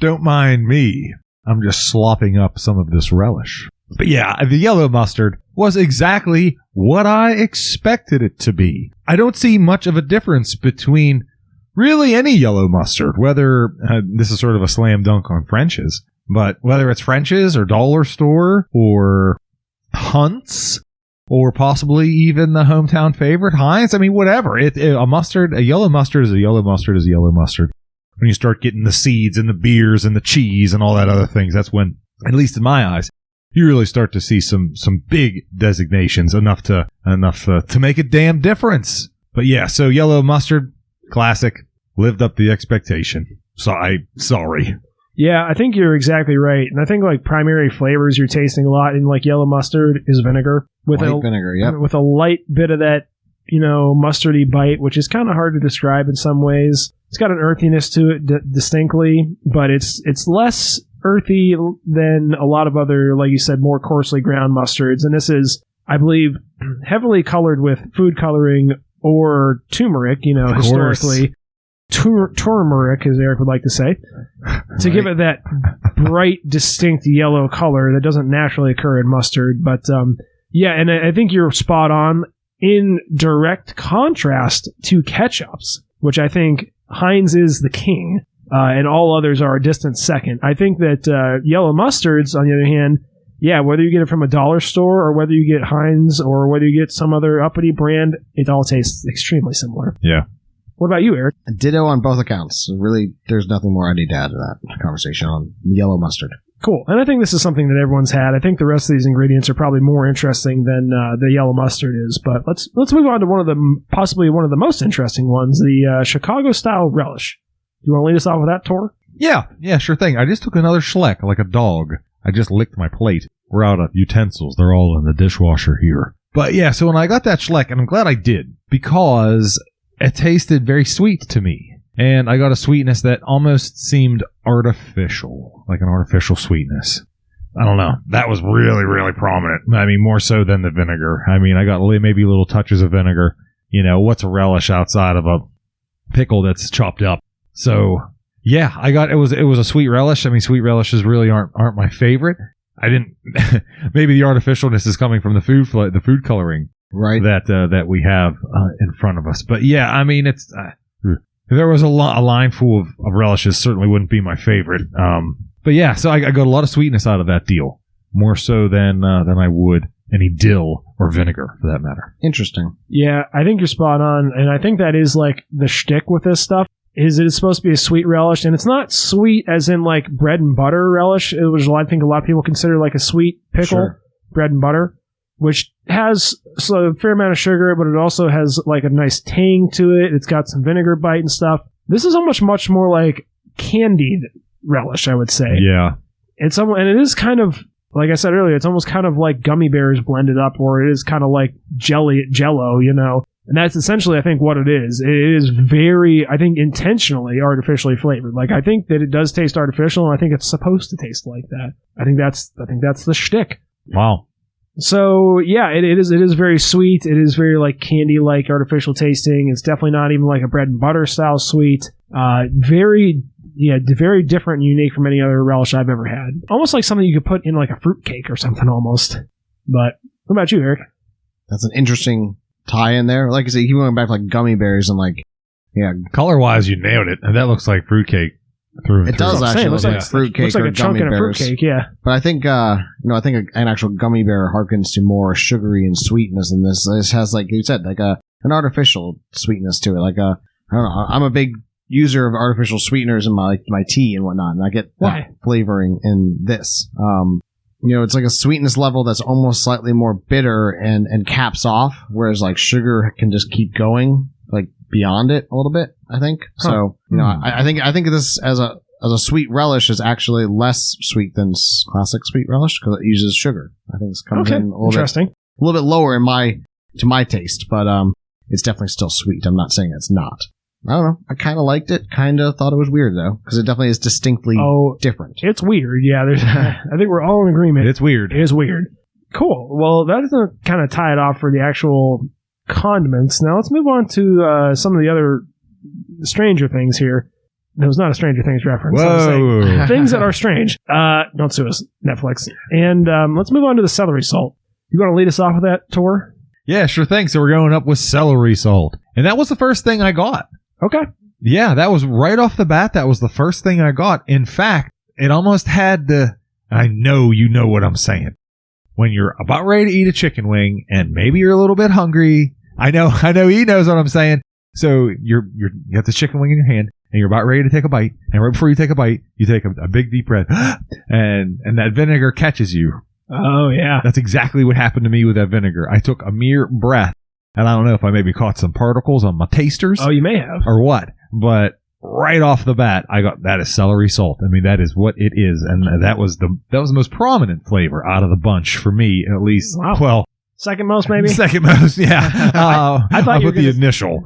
Don't mind me. I'm just slopping up some of this relish. But yeah, the yellow mustard was exactly what I expected it to be. I don't see much of a difference between really any yellow mustard, whether this is sort of a slam dunk on French's, but whether it's French's or Dollar Store or Hunt's or possibly even the hometown favorite, Heinz. I mean, whatever. A yellow mustard is a yellow mustard is a yellow mustard. When you start getting the seeds and the beers and the cheese and all that other things, that's when, at least in my eyes, you really start to see some big designations, enough to make a damn difference. But yeah, so yellow mustard, classic, lived up to the expectation. Sorry. Yeah, I think you're exactly right. And I think like primary flavors you're tasting a lot in like yellow mustard is vinegar. With vinegar, yep. With a light bit of that, mustardy bite, which is kind of hard to describe in some ways. It's got an earthiness to it distinctly, but it's less earthy than a lot of other, like you said, more coarsely ground mustards. And this is, I believe, heavily colored with food coloring or turmeric, historically. Turmeric, as Eric would like to say, to give it that bright, distinct yellow color that doesn't naturally occur in mustard. But yeah, and I think you're spot on in direct contrast to ketchups, which I think Heinz is the king, and all others are a distant second. I think that yellow mustards, on the other hand, yeah, whether you get it from a dollar store or whether you get Heinz or whether you get some other uppity brand, it all tastes extremely similar. Yeah. What about you, Eric? Ditto on both accounts. Really, there's nothing more I need to add to that conversation on yellow mustard. Cool. And I think this is something that everyone's had. I think the rest of these ingredients are probably more interesting than the yellow mustard is. But let's move on to possibly one of the most interesting ones, the Chicago-style relish. You want to lead us off with that, Tor? Yeah, sure thing. I just took another Schleck like a dog. I just licked my plate. We're out of utensils. They're all in the dishwasher here. But yeah, so when I got that Schleck, and I'm glad I did, because it tasted very sweet to me. And I got a sweetness that almost seemed artificial, like an artificial sweetness. I don't know. That was really, really prominent. I mean, more so than the vinegar. I mean, I got maybe little touches of vinegar. What's a relish outside of a pickle that's chopped up? So, yeah, it was a sweet relish. I mean, sweet relishes really aren't my favorite. I didn't. Maybe the artificialness is coming from the food coloring, right? That we have in front of us. But yeah, I mean, it's. If there was a line full of relishes, certainly wouldn't be my favorite. But yeah, so I got a lot of sweetness out of that deal, more so than I would any dill or vinegar, for that matter. Interesting. Yeah, I think you're spot on, and I think that is like the shtick with this stuff. Is it is supposed to be a sweet relish, and it's not sweet as in like bread and butter relish, which I think a lot of people consider like a sweet pickle, sure. Bread and butter, which has a fair amount of sugar, but it also has like a nice tang to it. It's got some vinegar bite and stuff. This is almost much more like candied relish, I would say. Yeah. And it is kind of, like I said earlier, it's almost kind of like gummy bears blended up, or it is kind of like jello, And that's essentially, I think, what it is. It is very, I think, intentionally artificially flavored. Like, I think that it does taste artificial, and I think it's supposed to taste like that. I think that's the shtick. Wow. So yeah, it is very sweet. It is very like candy-like artificial tasting. It's definitely not even like a bread and butter style sweet. Very different and unique from any other relish I've ever had. Almost like something you could put in like a fruit cake or something almost. But what about you, Eric? That's an interesting tie in there. Like I said, you went back to like gummy bears and like, yeah. Color-wise, you nailed it. And that looks like fruitcake. It does actually look like fruitcake. Looks like a chunk in a fruitcake, yeah. But I think, I think an actual gummy bear harkens to more sugary and sweetness than this. This has, like you said, like an artificial sweetness to it. Like I don't know. I'm a big user of artificial sweeteners in my tea and whatnot, and I get that flavoring in this. It's like a sweetness level that's almost slightly more bitter and caps off, whereas like sugar can just keep going like beyond it a little bit, I think. So, I think this as a sweet relish is actually less sweet than classic sweet relish because it uses sugar. I think it's comes in a little interesting. bit a little bit lower to my taste, but it's definitely still sweet. I'm not saying it's not. I don't know. I kind of liked it. Kind of thought it was weird though, because it definitely is distinctly different. It's weird. Yeah, I think we're all in agreement. It's weird. It is weird. Cool. Well, that's going to kind of tie it off for the actual condiments. Now let's move on to some of the other Stranger Things here. It was not a Stranger Things reference. Whoa. Things that are strange. Don't sue us, Netflix. And let's move on to the celery salt. You want to lead us off with that, Tor? Yeah, sure thing. So we're going up with celery salt. And that was the first thing I got. Okay. Yeah, that was right off the bat. That was the first thing I got. In fact, it almost had the... I know you know what I'm saying. When you're about ready to eat a chicken wing and maybe you're a little bit hungry. I know he knows what I'm saying. So you got the chicken wing in your hand and you're about ready to take a bite. And right before you take a bite, you take a big deep breath and that vinegar catches you. Oh, yeah. That's exactly what happened to me with that vinegar. I took a mere breath. And I don't know if I maybe caught some particles on my tasters. Oh, you may have. Or what. But right off the bat, I got that is celery salt. I mean, that is what it is. And that was the most prominent flavor out of the bunch for me, at least. Wow. Well, second most, maybe? Second most, yeah. I thought you were the initial.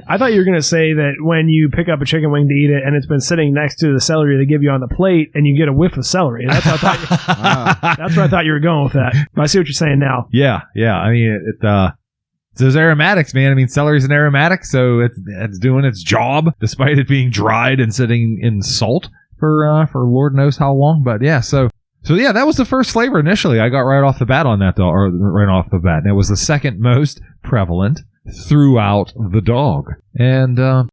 I thought you were going to say that when you pick up a chicken wing to eat it and it's been sitting next to the celery they give you on the plate and you get a whiff of celery. That's what I thought you were going with that. But I see what you're saying now. Yeah. I mean, it's those aromatics, man. I mean, celery's an aromatic, so it's doing its job despite it being dried and sitting in salt for Lord knows how long. But yeah, so yeah, that was the first flavor initially. I got right off the bat on that, though, or right off the bat. And it was the second most prevalent throughout the dog. And the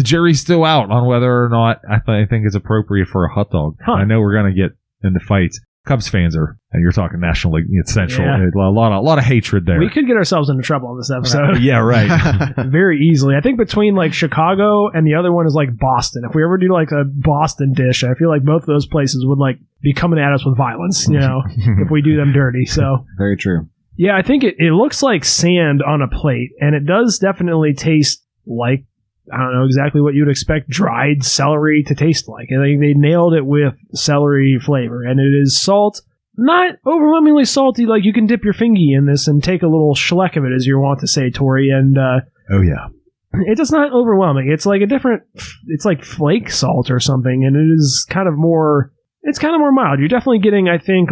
jury's still out on whether or not I think it's appropriate for a hot dog. Huh. I know we're going to get into fights. Cubs fans are, and you're talking National League, it's Central. Yeah. A lot of hatred there. We could get ourselves into trouble on this episode. Yeah, right. Very easily. I think between like Chicago and the other one is like Boston. If we ever do like a Boston dish, I feel like both of those places would like be coming at us with violence, if we do them dirty. So very true. Yeah, I think it looks like sand on a plate, and it does definitely taste like, I don't know exactly what you'd expect dried celery to taste like. I think they nailed it with celery flavor, and it is salt. Not overwhelmingly salty, like you can dip your fingy in this and take a little schleck of it, as you want to say, Tori, and oh yeah. It's just not overwhelming. It's like it's like flake salt or something, and it is kind of more mild. You're definitely getting, I think,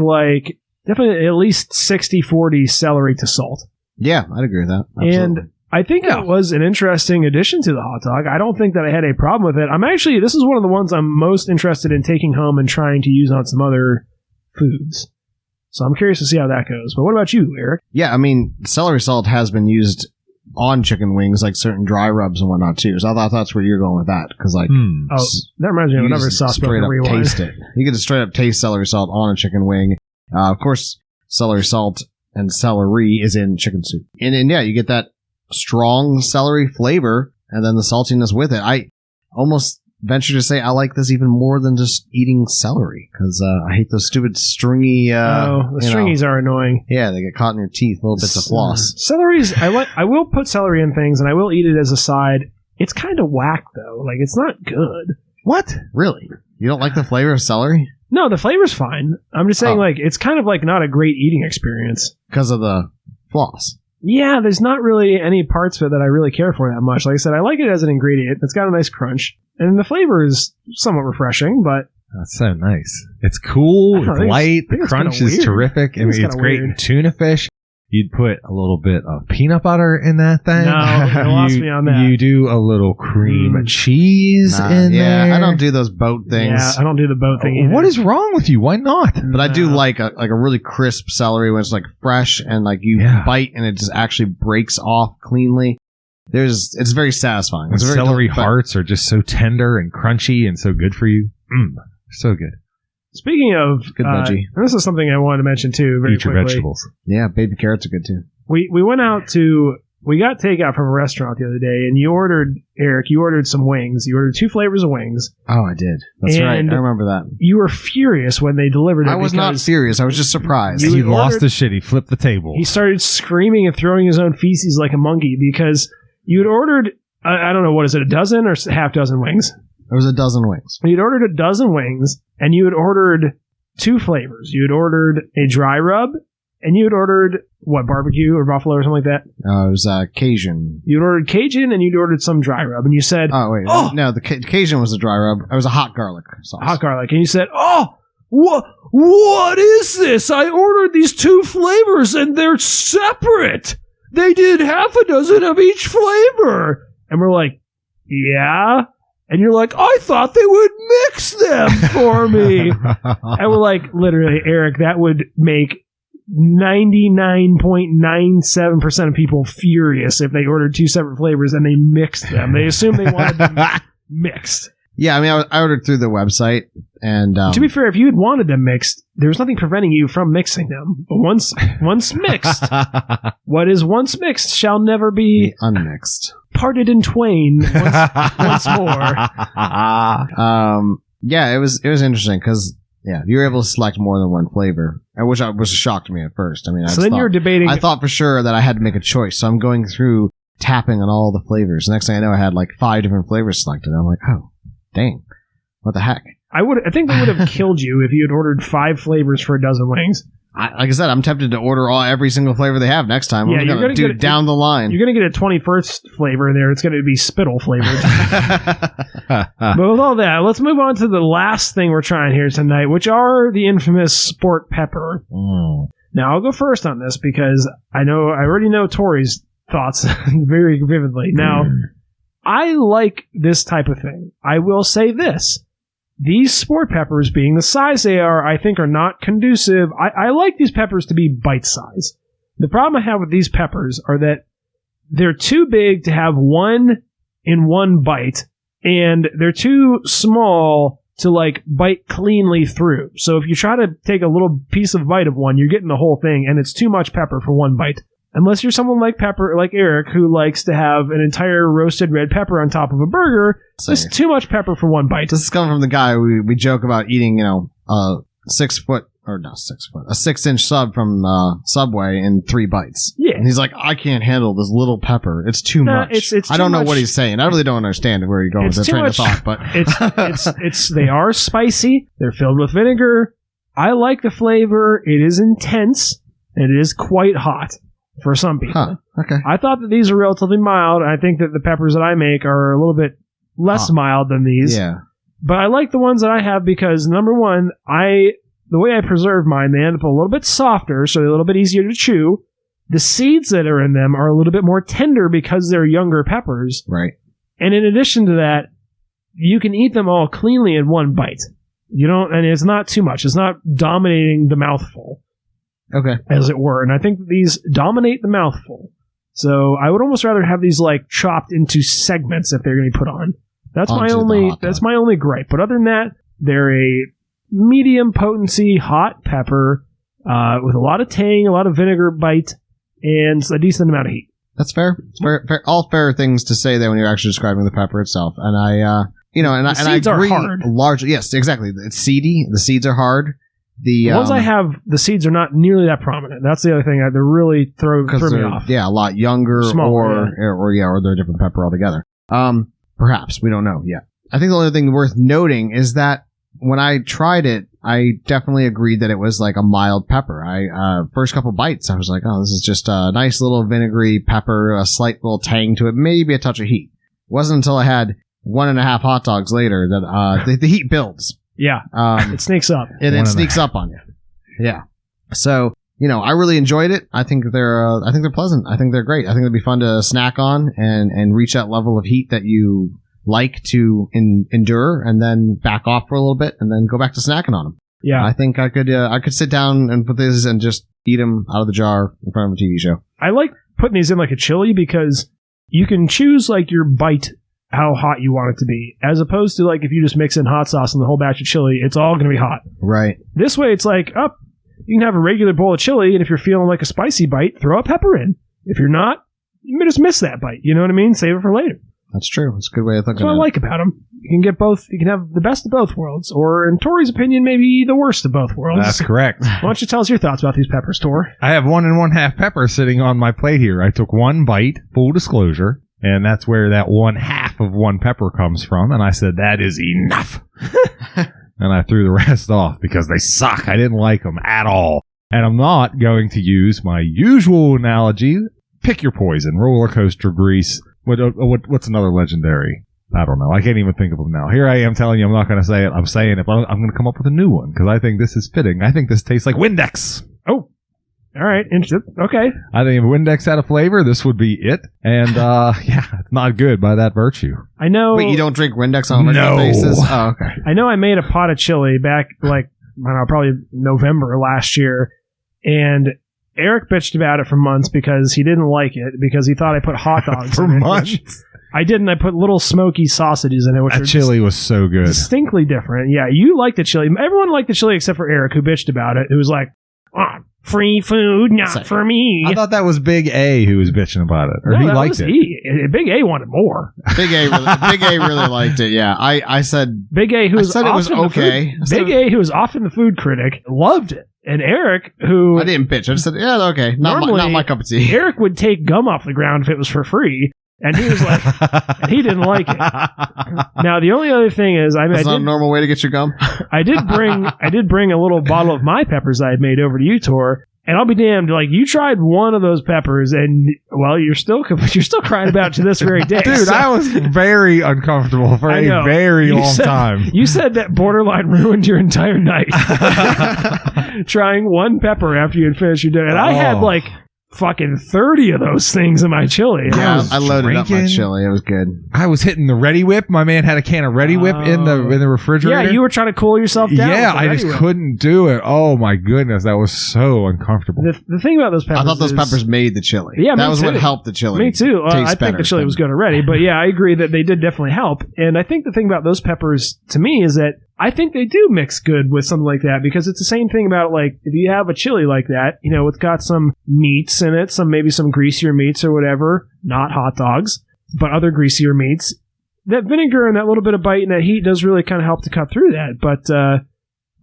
definitely at least 60-40 celery to salt. Yeah, I'd agree with that. Absolutely. And I think it was an interesting addition to the hot dog. I don't think that I had a problem with it. This is one of the ones I'm most interested in taking home and trying to use on some other foods. So I'm curious to see how that goes. But what about you, Eric? Yeah, I mean, celery salt has been used on chicken wings, like certain dry rubs and whatnot too. So I thought that's where you're going with that, because like, that reminds me of another sauce. Straight up taste it. You get to straight up taste celery salt on a chicken wing. Of course, celery salt and celery is in chicken soup, and yeah, you get that strong celery flavor and then the saltiness with it. I almost venture to say I like this even more than just eating celery, because I hate those stupid stringy the stringies are annoying. Yeah, they get caught in your teeth, little bits of floss. Celery's I will put celery in things and I will eat it as a side. It's kind of whack though. Like, it's not good. What? Really? You don't like the flavor of celery? No, the flavor's fine. I'm just saying, like, it's kind of like not a great eating experience because of the floss. Yeah, there's not really any parts of it that I really care for that much. Like I said, I like it as an ingredient. It's got a nice crunch. And the flavor is somewhat refreshing, but... That's so nice. It's cool. It's light. The crunch is terrific. I mean, it's great in tuna fish. You'd put a little bit of peanut butter in that thing. No, you lost me on that. You do a little cream cheese in there. Yeah, I don't do those boat things. Yeah, I don't do the boat thing either. What is wrong with you? Why not? But I do like a really crisp celery when it's like fresh and like you bite and it just actually breaks off cleanly. It's very satisfying. It's celery hearts are just so tender and crunchy and so good for you. So good. Speaking of good veggie, and this is something I wanted to mention too. Very Eat your quickly. vegetables. Yeah, baby carrots are good too. We went out to we got takeout from a restaurant the other day, and you ordered some wings. You ordered 2 flavors of wings. Oh, I did. That's right. I remember that. You were furious when they delivered it. I was not furious. I was just surprised. He lost his shit. He flipped the table. He started screaming and throwing his own feces like a monkey because you had ordered. I don't know, what is it, a dozen or half dozen wings? It was a dozen wings. You'd ordered a dozen wings, and you had ordered 2 flavors. You had ordered a dry rub and you had ordered, what, barbecue or buffalo or something like that? It was Cajun. You'd ordered Cajun, and you'd ordered some dry rub, and you said... Oh, wait. No, the Cajun was a dry rub. It was a hot garlic sauce. Hot garlic. And you said, what is this? I ordered these 2 flavors, and they're separate. They did half a dozen of each flavor. And we're like, yeah? And you're like, I thought they would mix them for me. And we're like, literally, Eric, that would make 99.97% of people furious if they ordered 2 separate flavors and they mixed them. They assumed they wanted them mixed. Yeah, I mean, I ordered through the website, and to be fair, if you had wanted them mixed, there was nothing preventing you from mixing them. But once mixed, what is once mixed shall never be unmixed, parted in twain once more. Yeah, it was interesting because you were able to select more than one flavor, which was a shock to me at first. I mean, you're debating. I thought for sure that I had to make a choice, so I'm going through tapping on all the flavors. Next thing I know, I had like 5 different flavors selected. I'm like, oh. Dang. What the heck? I think they would have killed you if you had ordered 5 flavors for a dozen wings. Like I said, I'm tempted to order every single flavor they have next time. Yeah, I'm going to do down the line. You're going to get a 21st flavor there. It's going to be spittle flavored. But with all that, let's move on to the last thing we're trying here tonight, which are the infamous sport pepper. Now, I'll go first on this because I already know Tori's thoughts very vividly. Now, I like this type of thing. I will say this. These sport peppers, being the size they are, I think are not conducive. I like these peppers to be bite-size. The problem I have with these peppers are that they're too big to have one in one bite, and they're too small to, bite cleanly through. So if you try to take a little piece of bite of one, you're getting the whole thing, and it's too much pepper for one bite. Unless you're someone like Eric, who likes to have an entire roasted red pepper on top of a burger, it's too much pepper for one bite. This is coming from the guy we joke about eating, a 6-inch sub from Subway in 3 bites. Yeah. And he's like, I can't handle this little pepper. It's too much. It's I don't too know much. what he's saying. I really don't understand where you're going with that train of thought, but they are spicy. They're filled with vinegar. I like the flavor. It is intense. And it is quite hot. For some people. Huh, okay. I thought that these are relatively mild. I think that the peppers that I make are a little bit less mild than these. Yeah. But I like the ones that I have because, number one, the way I preserve mine, they end up a little bit softer, so they're a little bit easier to chew. The seeds that are in them are a little bit more tender because they're younger peppers. Right. And in addition to that, you can eat them all cleanly in one bite. And it's not too much. It's not dominating the mouthful. Okay. As it were. And I think these dominate the mouthful. So I would almost rather have these chopped into segments if they're going to be put on. That's my only gripe. But other than that, they're a medium potency hot pepper with a lot of tang, a lot of vinegar bite, and a decent amount of heat. That's fair. It's fair. All fair things to say there when you're actually describing the pepper itself. And I seeds I agree are hard. Largely, yes, exactly. It's seedy. The seeds are hard. The ones I have, the seeds are not nearly that prominent. That's the other thing that really throw me off. Yeah, a lot younger, Smaller, or they're a different pepper altogether. Perhaps we don't know yet. I think the only thing worth noting is that when I tried it, I definitely agreed that it was like a mild pepper. First couple bites, I was like, oh, this is just a nice little vinegary pepper, a slight little tang to it, maybe a touch of heat. It wasn't until I had 1.5 hot dogs later that the heat builds. Yeah, it sneaks up. It sneaks up on you. Yeah. So, I really enjoyed it. I think they're pleasant. I think they're great. I think they'd be fun to snack on and reach that level of heat that you like to endure, and then back off for a little bit, and then go back to snacking on them. Yeah. I think I could sit down and put this and just eat them out of the jar in front of a TV show. I like putting these in like a chili because you can choose your bite how hot you want it to be, as opposed to if you just mix in hot sauce and the whole batch of chili, it's all going to be hot. Right. This way, it's you can have a regular bowl of chili, and if you're feeling like a spicy bite, throw a pepper in. If you're not, you may just miss that bite. You know what I mean? Save it for later. That's true. It's a good way of thinking. That's what I like about them. You can get both. You can have the best of both worlds, or in Tori's opinion, maybe the worst of both worlds. That's correct. Why don't you tell us your thoughts about these peppers, Tor? I have 1 1/2 pepper sitting on my plate here. I took one bite, full disclosure, and that's where that 1/2 of one pepper comes from. And I said, that is enough. And I threw the rest off because they suck. I didn't like them at all. And I'm not going to use my usual analogy. Pick your poison. Roller coaster grease. What's another legendary? I don't know. I can't even think of them now. Here I am telling you I'm not going to say it. I'm saying it, but I'm going to come up with a new one because I think this is fitting. I think this tastes like Windex. Oh, all right. Okay. I think if Windex had a flavor, this would be it. And, yeah, it's not good by that virtue. I know. Wait, you don't drink Windex on a regular basis? Oh, okay. I know I made a pot of chili back, like, I don't know, probably November last year, and Eric bitched about it for months because he didn't like it, because he thought I put hot dogs for in it. months? I didn't. I put little smoky sausages in it, which That chili was so good. Distinctly different. Yeah, you liked the chili. Everyone liked the chili except for Eric, who bitched about it. It was like, free food, not for me. I thought that was Big A who was bitching about it. Or no, he that liked was it. Big A wanted more. Big A really liked it, yeah. I said... Big A, who was it was okay. Big A, who was often the food critic, loved it. And Eric, who... I didn't bitch. I just said, yeah, okay. Not my cup of tea. Eric would take gum off the ground if it was for free. And he was like, and he didn't like it. Now, the only other thing is, That's not a normal way to get your gum. I did bring a little bottle of my peppers I had made over to you, Tor. And I'll be damned, like, you tried one of those peppers, and, well, you're still crying about it to this very day. Dude, I was very uncomfortable for a very long time. You said that borderline ruined your entire night. Trying one pepper after you had finished your dinner. And I had, like, fucking 30 of those things in my chili. Yeah, I loaded up my chili. It was good. I was hitting the Ready Whip. My man had a can of Ready Whip in the refrigerator. Yeah, you were trying to cool yourself down. Yeah, I just couldn't do it. Oh my goodness, that was so uncomfortable. The thing about those peppers, I thought those peppers made the chili. Yeah, that was what helped the chili. Me too. I think the chili was good already, but yeah, I agree that they did definitely help. And I think the thing about those peppers to me is that I think they do mix good with something like that, because it's the same thing about, like, if you have a chili like that, you know, it's got some meats in it, maybe some greasier meats or whatever, not hot dogs, but other greasier meats. That vinegar and that little bit of bite and that heat does really kind of help to cut through that, but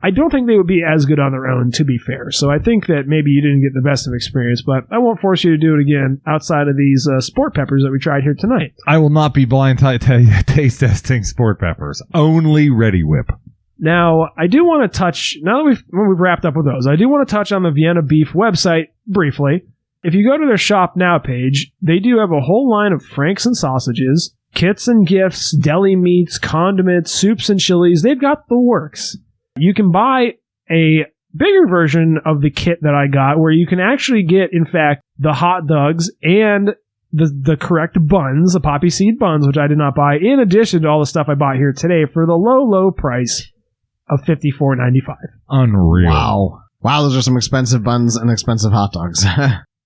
I don't think they would be as good on their own, to be fair. So I think that maybe you didn't get the best of experience, but I won't force you to do it again outside of these sport peppers that we tried here tonight. I will not be blind taste testing sport peppers. Only Ready Whip. Now, I do want to touch, now that we've wrapped up with those, I do want to touch on the Vienna Beef website briefly. If you go to their Shop Now page, they do have a whole line of franks and sausages, kits and gifts, deli meats, condiments, soups and chilies. They've got the works. You can buy a bigger version of the kit that I got, where you can actually get, in fact, the hot dogs and the correct buns, the poppy seed buns, which I did not buy, in addition to all the stuff I bought here today for the low price of $54.95. Unreal. Wow, those are some expensive buns and expensive hot dogs.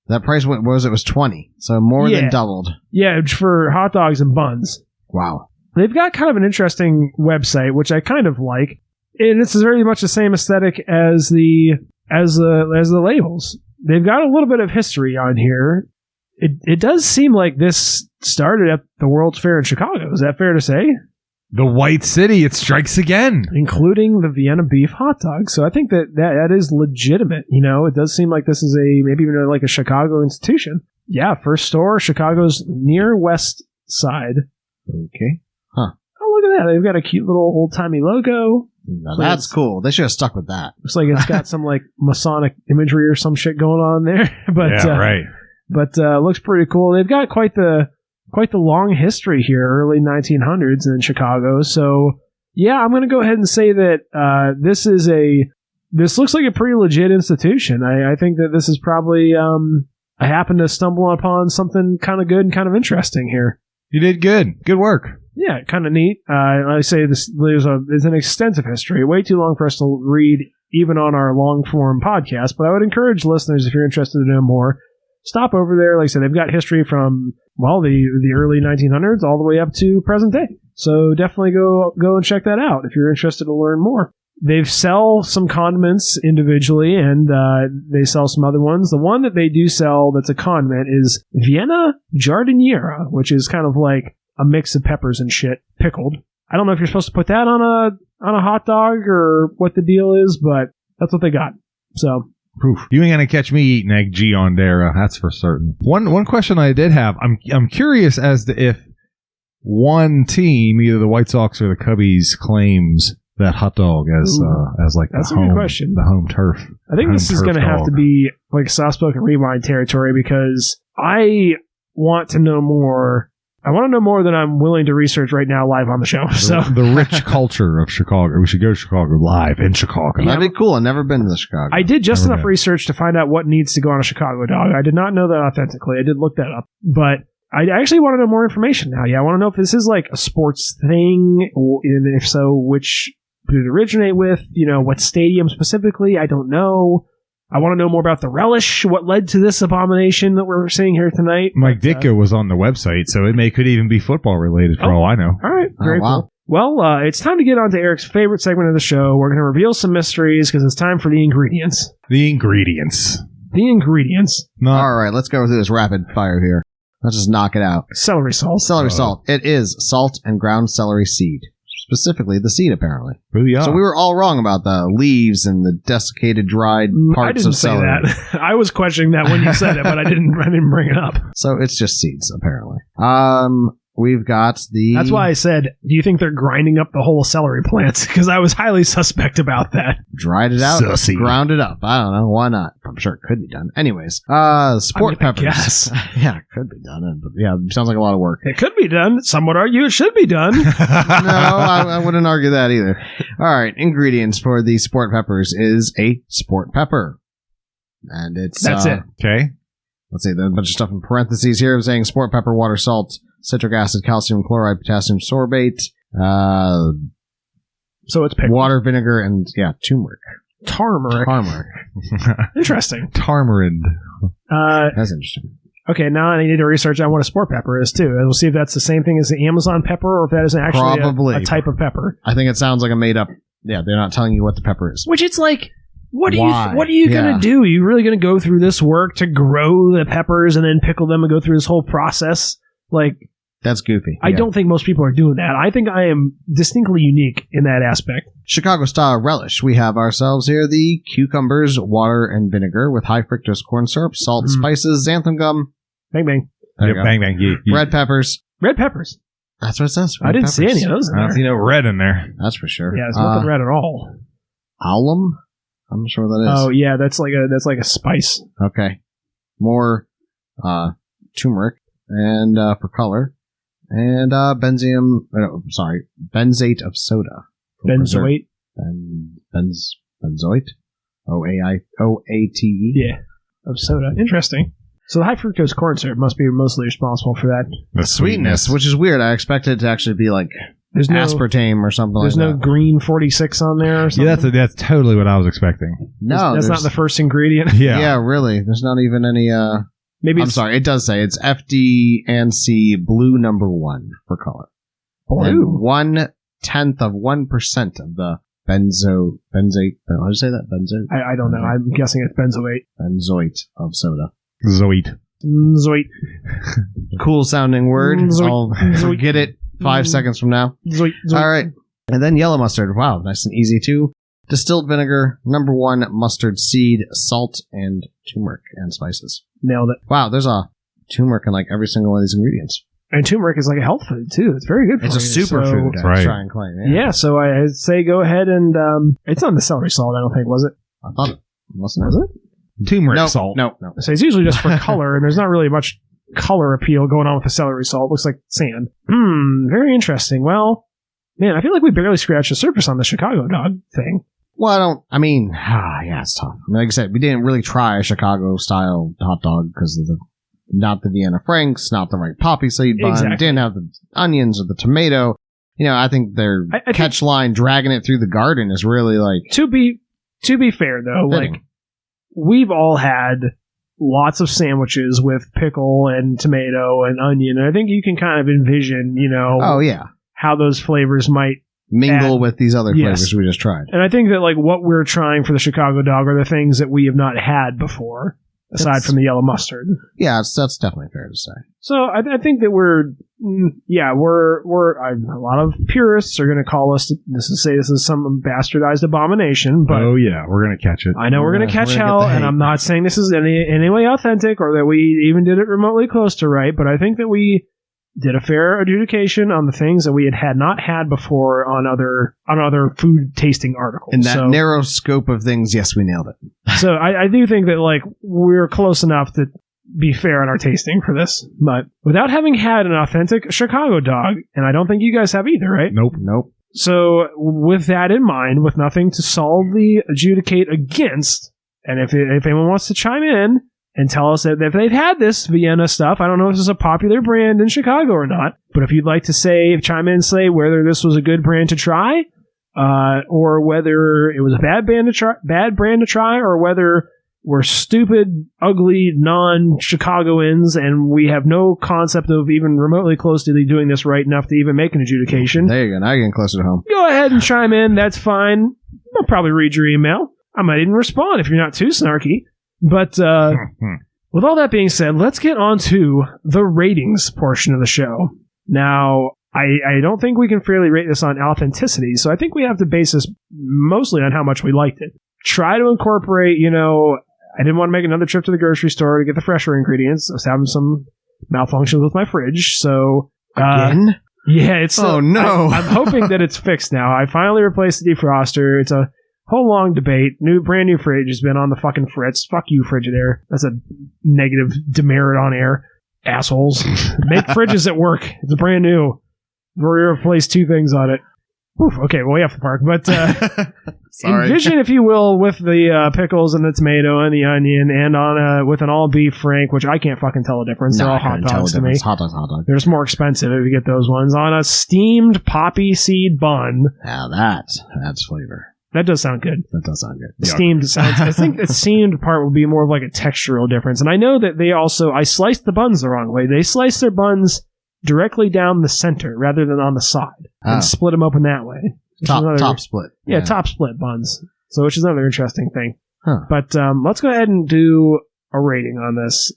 That price was 20, so more than doubled. Yeah, for hot dogs and buns. Wow. They've got kind of an interesting website, which I kind of like. And it's very much the same aesthetic as the labels. They've got a little bit of history on here. It does seem like this started at the World's Fair in Chicago. Is that fair to say? The White City, it strikes again. Including the Vienna Beef hot dog. So I think that is legitimate. You know, it does seem like this is maybe even like a Chicago institution. Yeah, first store, Chicago's near West Side. Okay. Huh. Oh, look at that. They've got a cute little old-timey logo. Now that's cool. They should have stuck with that. Looks like it's got some like Masonic imagery or some shit going on there. But, yeah, right. But looks pretty cool. They've got quite the long history here, early 1900s in Chicago. So, yeah, I'm going to go ahead and say that this looks like a pretty legit institution. I think that this is probably, I happened to stumble upon something kind of good and kind of interesting here. You did good. Good work. Yeah, kind of neat. I say there's an extensive history, way too long for us to read even on our long-form podcast, but I would encourage listeners, if you're interested to know more, stop over there. Like I said, they've got history from, well, the early 1900s all the way up to present day. So definitely go and check that out if you're interested to learn more. They sell some condiments individually, and they sell some other ones. The one that they do sell that's a condiment is Vienna Giardiniera, which is kind of like a mix of peppers and shit, pickled. I don't know if you're supposed to put that on a hot dog or what the deal is, but that's what they got. So... Oof. You ain't gonna catch me eating egg Giardiniera, that's for certain. One question I did have, I'm curious as to if one team, either the White Sox or the Cubbies, claims that hot dog as like that's the a good home, question. the home turf? I think this is going to have dog. to be like soft-spoken rewind territory because I want to know more. I want to know more than I'm willing to research right now live on the show. So The rich culture of Chicago. We should go to Chicago live in Chicago. That'd be cool. I've never been to Chicago. I did just Never enough been. research to find out what needs to go on a Chicago dog. I did not know that authentically. I did look that up. But I actually want to know more information now. Yeah, I want to know if this is like a sports thing, and if so, which did it originate with? What stadium specifically? I don't know. I want to know more about the relish, what led to this abomination that we're seeing here tonight. Mike Ditka was on the website, so it could even be football related for all I know. All right, very wow. cool. Well, it's time to get on to Eric's favorite segment of the show. We're going to reveal some mysteries because it's time for the ingredients. The ingredients. The ingredients. Not All right, let's go through this rapid fire here. Let's just knock it out. Celery salt. Celery salt. It is salt and ground celery seed. Specifically, the seed, apparently. Booyah. So we were all wrong about the leaves and the desiccated, dried I parts didn't of say celery. that. I was questioning that when you said it, but I didn't bring it up. So it's just seeds, apparently. We've got the... That's why I said, do you think they're grinding up the whole celery plants? Because I was highly suspect about that. dried it out, Sussy. ground it up. I don't know. Why not? I'm sure it could be done. Anyways, sport I mean, I peppers. guess. Yeah, it could be done. But yeah, it sounds like a lot of work. It could be done. Some would argue it should be done. No, I wouldn't argue that either. All right, ingredients for the sport peppers is a sport pepper. And it's... That's it. Okay. Let's see, there's a bunch of stuff in parentheses here saying sport pepper, water, salt, citric acid, calcium chloride, potassium sorbate, So it's pickled. water, vinegar, and turmeric. Turmeric. Turmeric. Interesting. Tamarind. That's interesting. Okay, now I need to research on what a sport pepper is, too. And we'll see if that's the same thing as the Amazon pepper or if that is actually Probably. a type of pepper. I think it sounds like a made up. Yeah, they're not telling you what the pepper is. Which it's like, what Why? are you Yeah. going to do? Are you really going to go through this work to grow the peppers and then pickle them and go through this whole process? Like, That's goofy. I don't think most people are doing that. I think I am distinctly unique in that aspect. Chicago style relish. We have ourselves here the cucumbers, water, and vinegar with high fructose corn syrup, salt, spices, xanthan gum. Bang, bang. There Yep, you go. bang, bang. You, Red peppers. Red peppers. That's what it says. I Red didn't see peppers. any of those in I don't there. see no red in there. That's for sure. Yeah, it's nothing red at all. Alum? I'm not sure what that is. Oh, yeah, that's like a spice. Okay. More turmeric and for color. And benzate of soda. Benzoate. Benzoate? O-A-T-E? Yeah, of soda. Interesting. So the high fructose corn syrup must be mostly responsible for that. The Sweetness, which is weird. I expected it to actually be like There's no aspartame or something like there's no that. green 46 on there or something? Yeah, that's totally what I was expecting. No, That's not there's- the first ingredient. Yeah, really. There's not even any Maybe I'm it's sorry, it does say it's FD&C blue number 1 for color. blue. And 1/10 of 1% of the benzate. How do you say that? Benzate? I don't know. I'm guessing it's benzoate. Benzoate of soda. Zoit. Zoit. Cool sounding word. Zoit. I'll forget it 5 seconds from now. Zoit. All right. And then yellow mustard. Wow, nice and easy too. Distilled vinegar, number 1 mustard seed, salt, and turmeric and spices. Nailed it. Wow, there's a turmeric in like every single one of these ingredients. And turmeric is like a health food too. It's very good for It's a you. superfood. So, I Right. try and claim. yeah, so I'd say go ahead and it's on the celery salt. I don't think was it. I thought it wasn't. Was it? Turmeric No, salt. no. So it's usually just for color, and there's not really much color appeal going on with the celery salt. It looks like sand. Very interesting. Well, man, I feel like we barely scratched the surface on the Chicago dog thing. Well, yeah, it's tough. Like I said, we didn't really try a Chicago-style hot dog because of not the Vienna Franks, not the right poppy seed bun, Exactly. didn't have the onions or the tomato. I think their I think- catch line dragging it through the garden is really like To be fair, though, fitting. like we've all had lots of sandwiches with pickle and tomato and onion, and I think you can kind of envision, Oh yeah, how those flavors might. mingle with these other Yes. flavors we just tried. And I think that like what we're trying for the Chicago dog are the things that we have not had before, aside That's- from the yellow mustard. Yeah, that's definitely fair to say. So I think that we're a lot of purists are going to call us this is some bastardized abomination, but Oh, yeah. We're going to catch it. I know we're going to Yeah, catch we're gonna hell, get the and hate. I'm not saying this is any way authentic or that we even did it remotely close to right, but I think that we did a fair adjudication on the things that we had not had before on other food tasting articles. In that narrow scope of things, yes, we nailed it. So I do think that like we're close enough to be fair in our tasting for this, but without having had an authentic Chicago dog, and I don't think you guys have either, right? Nope. So with that in mind, with nothing to solidly adjudicate against, and if anyone wants to chime in and tell us that if they've had this Vienna stuff, I don't know if this is a popular brand in Chicago or not, but if you'd like to chime in and say whether this was a good brand to try, or whether it was a bad brand to try, or whether we're stupid, ugly, non-Chicagoans, and we have no concept of even remotely close to doing this right enough to even make an adjudication. There you go. Now you're getting closer to home. Go ahead and chime in. That's fine. I'll probably read your email. I might even respond if you're not too snarky. But with all that being said, let's get on to the ratings portion of the show. Now, I don't think we can fairly rate this on authenticity, so I think we have to base this mostly on how much we liked it. Try to incorporate, I didn't want to make another trip to the grocery store to get the fresher ingredients. I was having some malfunctions with my fridge, so... Again? Yeah, it's... Oh, no! I'm hoping that it's fixed now. I finally replaced the defroster. It's a whole long debate. Brand new fridge has been on the fucking fritz. Fuck you, Frigidaire. That's a negative demerit on air. Assholes. Make fridges that work. It's brand new. We replaced 2 things on it. Oof, okay, well, we have to park, but envision, if you will, with the pickles and the tomato and the onion, and with an all beef Frank, which I can't fucking tell the difference. They're all hot dogs to me. Hot dog. They're just more expensive if you get those ones on a steamed poppy seed bun. Now that adds flavor. That does sound good. That does sound good. Steamed sounds. I think the steamed part will be more of like a textural difference, and I know that I sliced the buns the wrong way. They sliced their buns directly down the center rather than on the side, and split them open that way. Top split. Yeah, top split buns. So, which is another interesting thing. Huh. But let's go ahead and do a rating on this.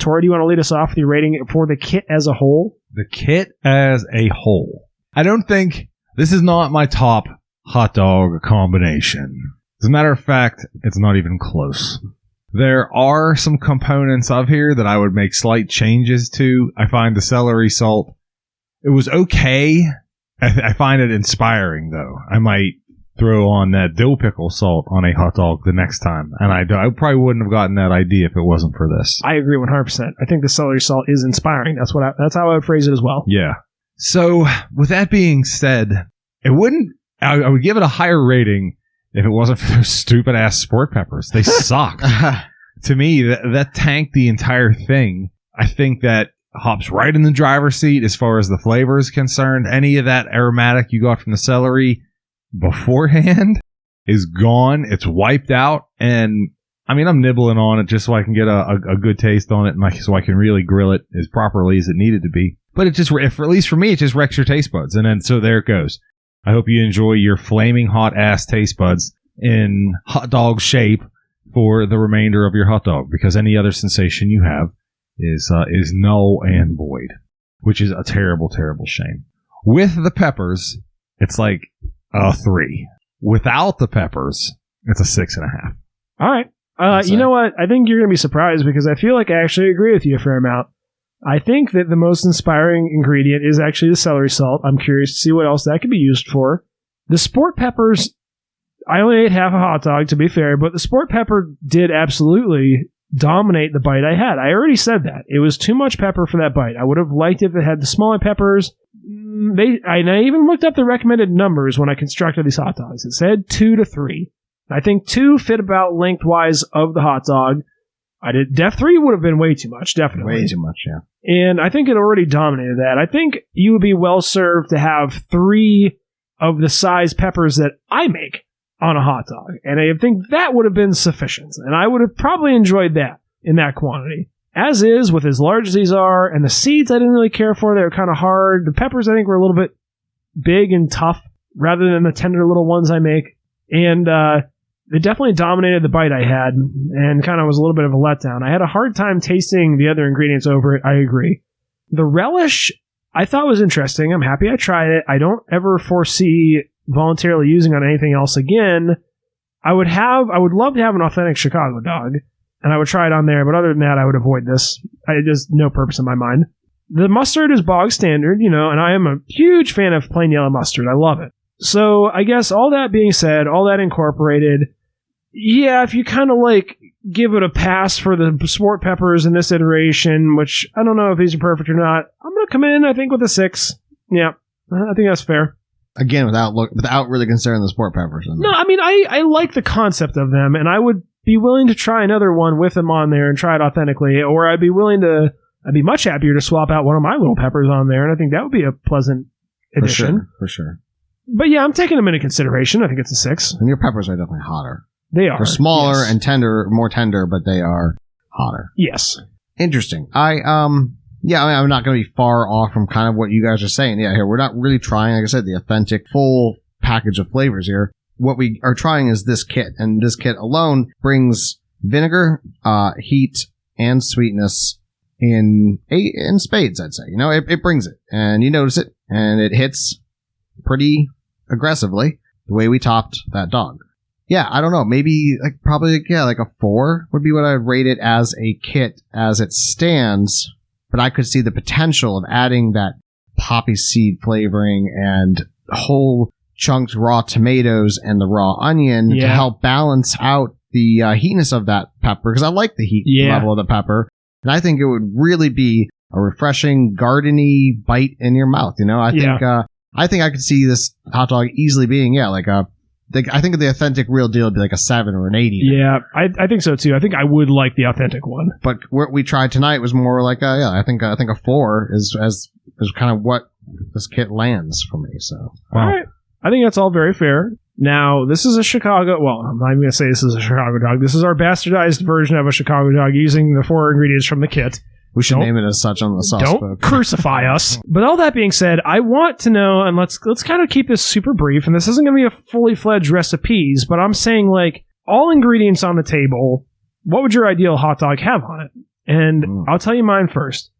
Tori, do you want to lead us off with your rating for the kit as a whole? The kit as a whole. I don't think this is not my top hot dog combination. As a matter of fact, it's not even close. There are some components of here that I would make slight changes to. I find the celery salt, it was okay. I find it inspiring, though. I might throw on that dill pickle salt on a hot dog the next time. And I probably wouldn't have gotten that idea if it wasn't for this. I agree 100%. I think the celery salt is inspiring. That's how I would phrase it as well. Yeah. So, with that being said, I would give it a higher rating if it wasn't for those stupid-ass sport peppers. They suck. To me, that tanked the entire thing. I think that hops right in the driver's seat as far as the flavor is concerned. Any of that aromatic you got from the celery beforehand is gone. It's wiped out. And, I mean, I'm nibbling on it just so I can get a good taste on it and so I can really grill it as properly as it needed to be. But it just, at least for me, it just wrecks your taste buds. And then, so there it goes. I hope you enjoy your flaming hot ass taste buds in hot dog shape for the remainder of your hot dog, because any other sensation you have is null and void, which is a terrible, terrible shame. With the peppers, it's like a 3. Without the peppers, it's a 6.5. All right. You know what? I think you're going to be surprised because I feel like I actually agree with you a fair amount. I think that the most inspiring ingredient is actually the celery salt. I'm curious to see what else that could be used for. The sport peppers, I only ate half a hot dog, to be fair, but the sport pepper did absolutely dominate the bite I had. I already said that. It was too much pepper for that bite. I would have liked it if it had the smaller peppers. I even looked up the recommended numbers when I constructed these hot dogs. It said 2 to 3. I think 2 fit about lengthwise of the hot dog. Def 3 would have been way too much, definitely. Way too much, yeah. And I think it already dominated that. I think you would be well served to have 3 of the size peppers that I make on a hot dog. And I think that would have been sufficient. And I would have probably enjoyed that in that quantity. As is, with as large as these are, and the seeds I didn't really care for. They were kind of hard. The peppers I think were a little bit big and tough rather than the tender little ones I make. And they definitely dominated the bite I had and kind of was a little bit of a letdown. I had a hard time tasting the other ingredients over it. I agree. The relish I thought was interesting. I'm happy I tried it. I don't ever foresee voluntarily using on anything else again. I would love to have an authentic Chicago dog, and I would try it on there, but other than that, I would avoid this. Just no purpose in my mind. The mustard is bog standard, and I am a huge fan of plain yellow mustard. I love it. So I guess all that being said, all that incorporated, yeah, if you kind of give it a pass for the sport peppers in this iteration, which I don't know if these are perfect or not, I'm going to come in, I think, with a 6. Yeah, I think that's fair. Again, without really considering the sport peppers. No, I mean, I like the concept of them, and I would be willing to try another one with them on there and try it authentically, or I'd be much happier to swap out one of my little peppers on there, and I think that would be a pleasant addition. For sure. But yeah, I'm taking them into consideration. I think it's a 6. And your peppers are definitely hotter. They are. They're smaller yes. and more tender, but they are hotter. Yes. Interesting. I'm not going to be far off from kind of what you guys are saying. Yeah, here, we're not really trying, like I said, the authentic full package of flavors here. What we are trying is this kit, and this kit alone brings vinegar, heat, and sweetness in spades, I'd say. It brings it, and you notice it, and it hits pretty aggressively the way we topped that dog. Yeah, I don't know. Maybe like a 4 would be what I'd rate it as a kit as it stands. But I could see the potential of adding that poppy seed flavoring and whole chunked raw tomatoes and the raw onion to help balance out the heatness of that pepper. Because I like the heat level of the pepper. And I think it would really be a refreshing, gardeny bite in your mouth. I think I could see this hot dog easily being, I think the authentic real deal would be like a 7 or an 8. Yeah, I think so too. I think I would like the authentic one. But what we tried tonight was more like I think a 4 is kind of what this kit lands for me. So all right, I think that's all very fair. Now this is a Chicago. Well, I'm not even gonna say this is a Chicago dog. This is our bastardized version of a Chicago dog using the 4 ingredients from the kit. We should name it as such on the sauce book. Don't crucify us. But all that being said, I want to know, and let's kind of keep this super brief, and this isn't going to be a fully fledged recipes, but I'm saying all ingredients on the table, what would your ideal hot dog have on it? And I'll tell you mine first.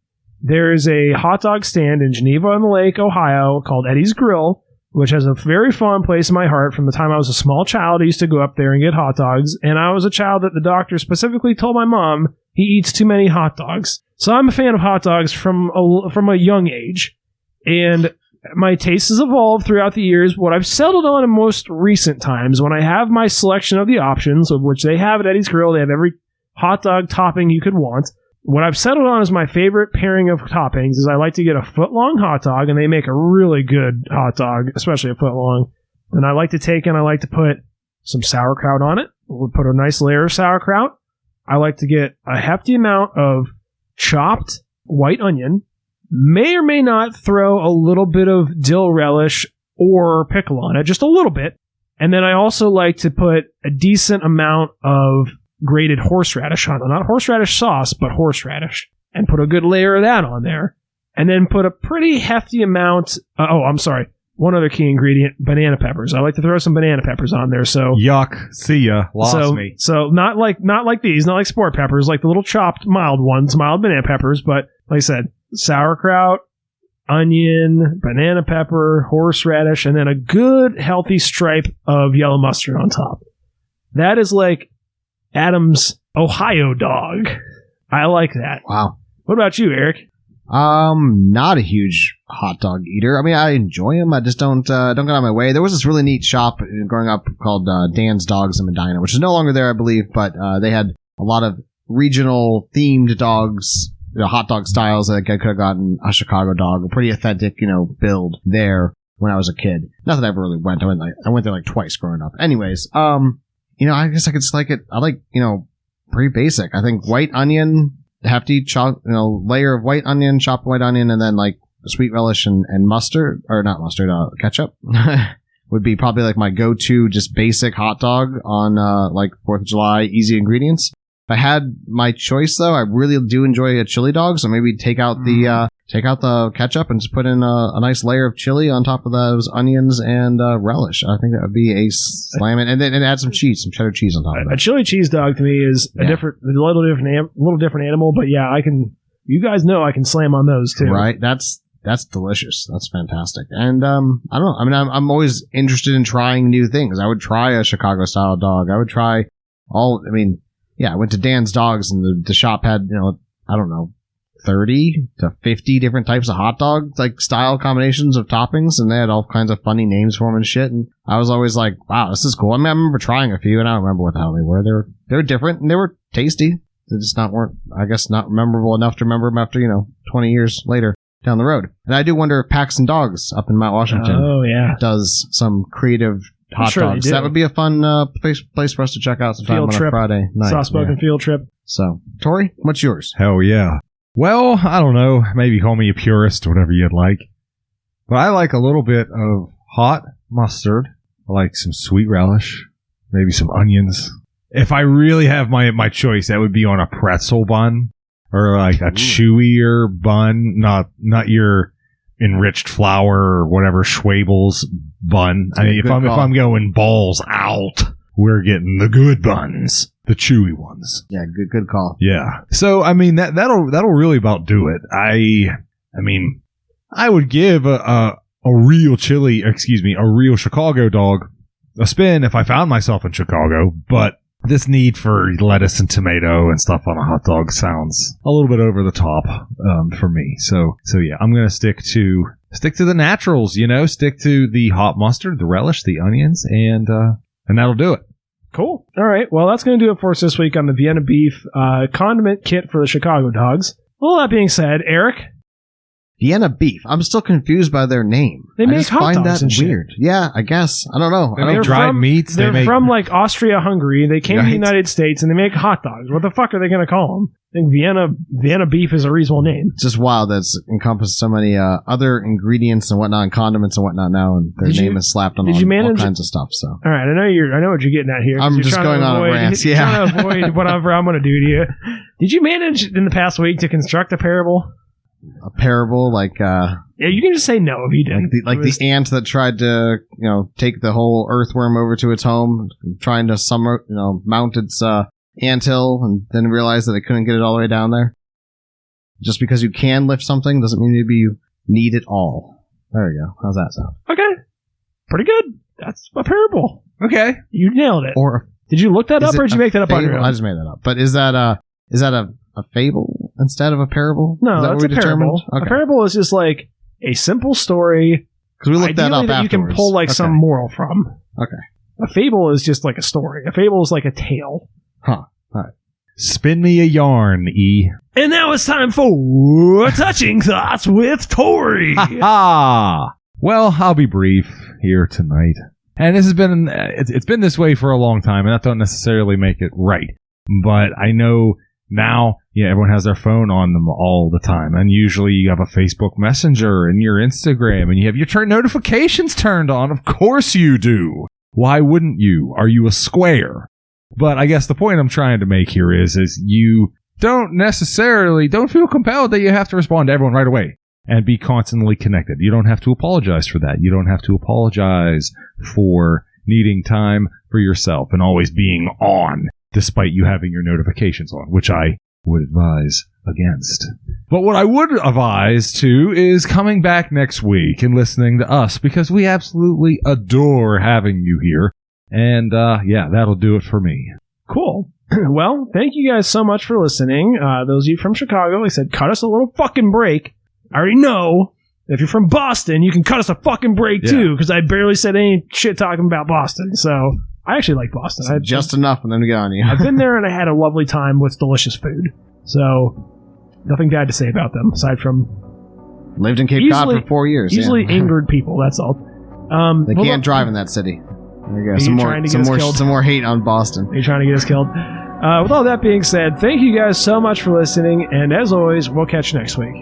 There is a hot dog stand in Geneva on the Lake, Ohio, called Eddie's Grill, which has a very fond place in my heart. From the time I was a small child, I used to go up there and get hot dogs, and I was a child that the doctor specifically told my mom he eats too many hot dogs. So I'm a fan of hot dogs from a young age, and my taste has evolved throughout the years. What I've settled on in most recent times, when I have my selection of the options, of which they have at Eddie's Grill, they have every hot dog topping you could want. What I've settled on as my favorite pairing of toppings is I like to get a foot-long hot dog, and they make a really good hot dog, especially a foot-long. And I like to put some sauerkraut on it. We'll put a nice layer of sauerkraut. I like to get a hefty amount of chopped white onion, may or may not throw a little bit of dill relish or pickle on it, just a little bit. And then I also like to put a decent amount of grated horseradish on it. Not horseradish sauce, but horseradish. And put a good layer of that on there. And then put a pretty hefty amount... one other key ingredient, banana peppers. I like to throw some banana peppers on there. So yuck, see ya, lost me. So not like these, not like sport peppers, like the little chopped mild ones, mild banana peppers. But like I said, sauerkraut, onion, banana pepper, horseradish, and then a good healthy stripe of yellow mustard on top. That is like Adam's Ohio dog. I like that. Wow. What about you, Eric? Not a huge hot dog eater. I mean, I enjoy them. I just don't get out of my way. There was this really neat shop growing up called Dan's Dogs in Medina, which is no longer there, I believe, but they had a lot of regional themed dogs, hot dog styles. I could have gotten a Chicago dog, a pretty authentic, build there when I was a kid. Not that I ever really went. I went there like twice growing up. Anyways, I guess I could just like it. I like, pretty basic. I think white onion, hefty chop, layer of white onion, chopped white onion, and then like sweet relish and mustard, or not mustard, ketchup would be probably like my go-to just basic hot dog on like 4th of July, easy ingredients. If I had my choice though, I really do enjoy a chili dog, so maybe take out the ketchup and just put in a nice layer of chili on top of those onions and relish. I think that would be a slam it, and then add some cheese, some cheddar cheese on top of that. A chili cheese dog to me is a little different animal, but yeah, I can. You guys know I can slam on those too. Right? That's delicious. That's fantastic. And I don't know. I mean, I'm always interested in trying new things. I would try a Chicago style dog. I would try I went to Dan's Dogs, and the shop had I don't know, 30 to 50 different types of hot dog like style combinations of toppings, and they had all kinds of funny names for them and shit. And I was always like, wow, this is cool. I mean, I remember trying a few, and I don't remember what the hell they were. They were different and they were tasty. They just weren't, I guess, not memorable enough to remember them after 20 years later down the road. And I do wonder if Paxton Dogs up in Mount Washington does some creative hot dogs. That would be a fun place for us to check out sometime on a Friday night. Soft-spoken field trip. So, Tori, what's yours? Hell yeah. Well, I don't know. Maybe call me a purist, whatever you'd like. But I like a little bit of hot mustard. I like some sweet relish. Maybe some onions. If I really have my choice, that would be on a pretzel bun. Or like a chewier bun. Not your enriched flour or whatever Schwabel's bun. I mean, if I'm going balls out, we're getting the good buns. The chewy ones. Yeah, good call. Yeah. So, I mean, that'll really about do it. I mean, I would give a real real Chicago dog a spin if I found myself in Chicago, but this need for lettuce and tomato and stuff on a hot dog sounds a little bit over the top for me. So yeah, I'm going to stick to the naturals, stick to the hot mustard, the relish, the onions, and that'll do it. Cool. All right. Well, that's going to do it for us this week on the Vienna beef condiment kit for the Chicago dogs. All that being said, Eric? Vienna beef. I'm still confused by their name. They make hot dogs that and weird. Shit. Yeah, I guess. I don't know. They make dried meats. They're from like Austria-Hungary. They came to the United States and they make hot dogs. What the fuck are they going to call them? I think Vienna beef is a reasonable name. It's just wild that it's encompassed so many other ingredients and whatnot, and condiments and whatnot now, and their name is slapped on all kinds of stuff. So, all right, I know what you're getting at here. I'm just going on a rant. You're trying to avoid whatever I'm going to do to you. Did you manage in the past week to construct a parable? A parable, like yeah, you can just say no if you didn't. Like the ant that tried to take the whole earthworm over to its home, trying to mount its anthill, and then realized that it couldn't get it all the way down there. Just because you can lift something doesn't mean maybe you need it all. There you go. How's that sound? Okay, pretty good. That's a parable. Okay, you nailed it. Did you look that up, or did you make that up on your own? I just made that up. But is that a fable instead of a parable? No, that's a parable. Okay. A parable is just like a simple story. Because we looked that up that you can pull some moral from. Okay. A fable is just like a story. A fable is like a tale. Huh. All right. Spin me a yarn, E. And now it's time for Touching Thoughts with Tori. Ha! Well, I'll be brief here tonight. And this has been, it's been this way for a long time, and that don't necessarily make it right. But I know now, everyone has their phone on them all the time. And usually you have a Facebook Messenger and your Instagram, and you have your notifications turned on. Of course you do. Why wouldn't you? Are you a square? But I guess the point I'm trying to make here is you don't feel compelled that you have to respond to everyone right away and be constantly connected. You don't have to apologize for that. You don't have to apologize for needing time for yourself and always being on, despite you having your notifications on, which I would advise against. But what I would advise to is coming back next week and listening to us, because we absolutely adore having you here. And that'll do it for me. Cool. Well, thank you guys so much for listening. Those of you from Chicago, like I said, cut us a little fucking break. I already know if you're from Boston, you can cut us a fucking break too, because I barely said any shit talking about Boston. So I actually like Boston. I had just enough for them to get on you. I've been there and I had a lovely time with delicious food. So nothing bad to say about them aside from lived in Cape Cod for 4 years. Easily angered people. That's all. They can't drive in that city. There you go. Some more hate on Boston. Are you trying to get us killed? With all that being said, thank you guys so much for listening, and as always, we'll catch you next week.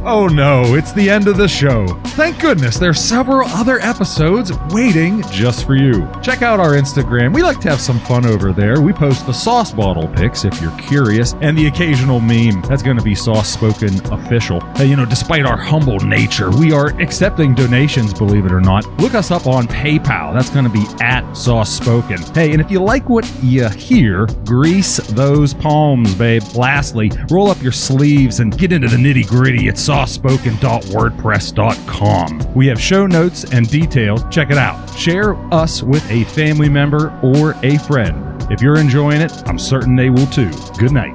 Oh no, it's the end of the show. Thank goodness there's several other episodes waiting just for you. Check out our Instagram. We like to have some fun over there. We post the sauce bottle pics if you're curious, and the occasional meme. That's going to be Sauce Spoken official. Despite our humble nature, we are accepting donations, believe it or not. Look us up on PayPal. That's going to be @SauceSpoken. Hey, and if you like what you hear, grease those palms, babe. Lastly, roll up your sleeves and get into the nitty-gritty. It's softSpoken.wordpress.com. We have show notes and details. Check it out. Share us with a family member or a friend. If you're enjoying it, I'm certain they will too. Good night.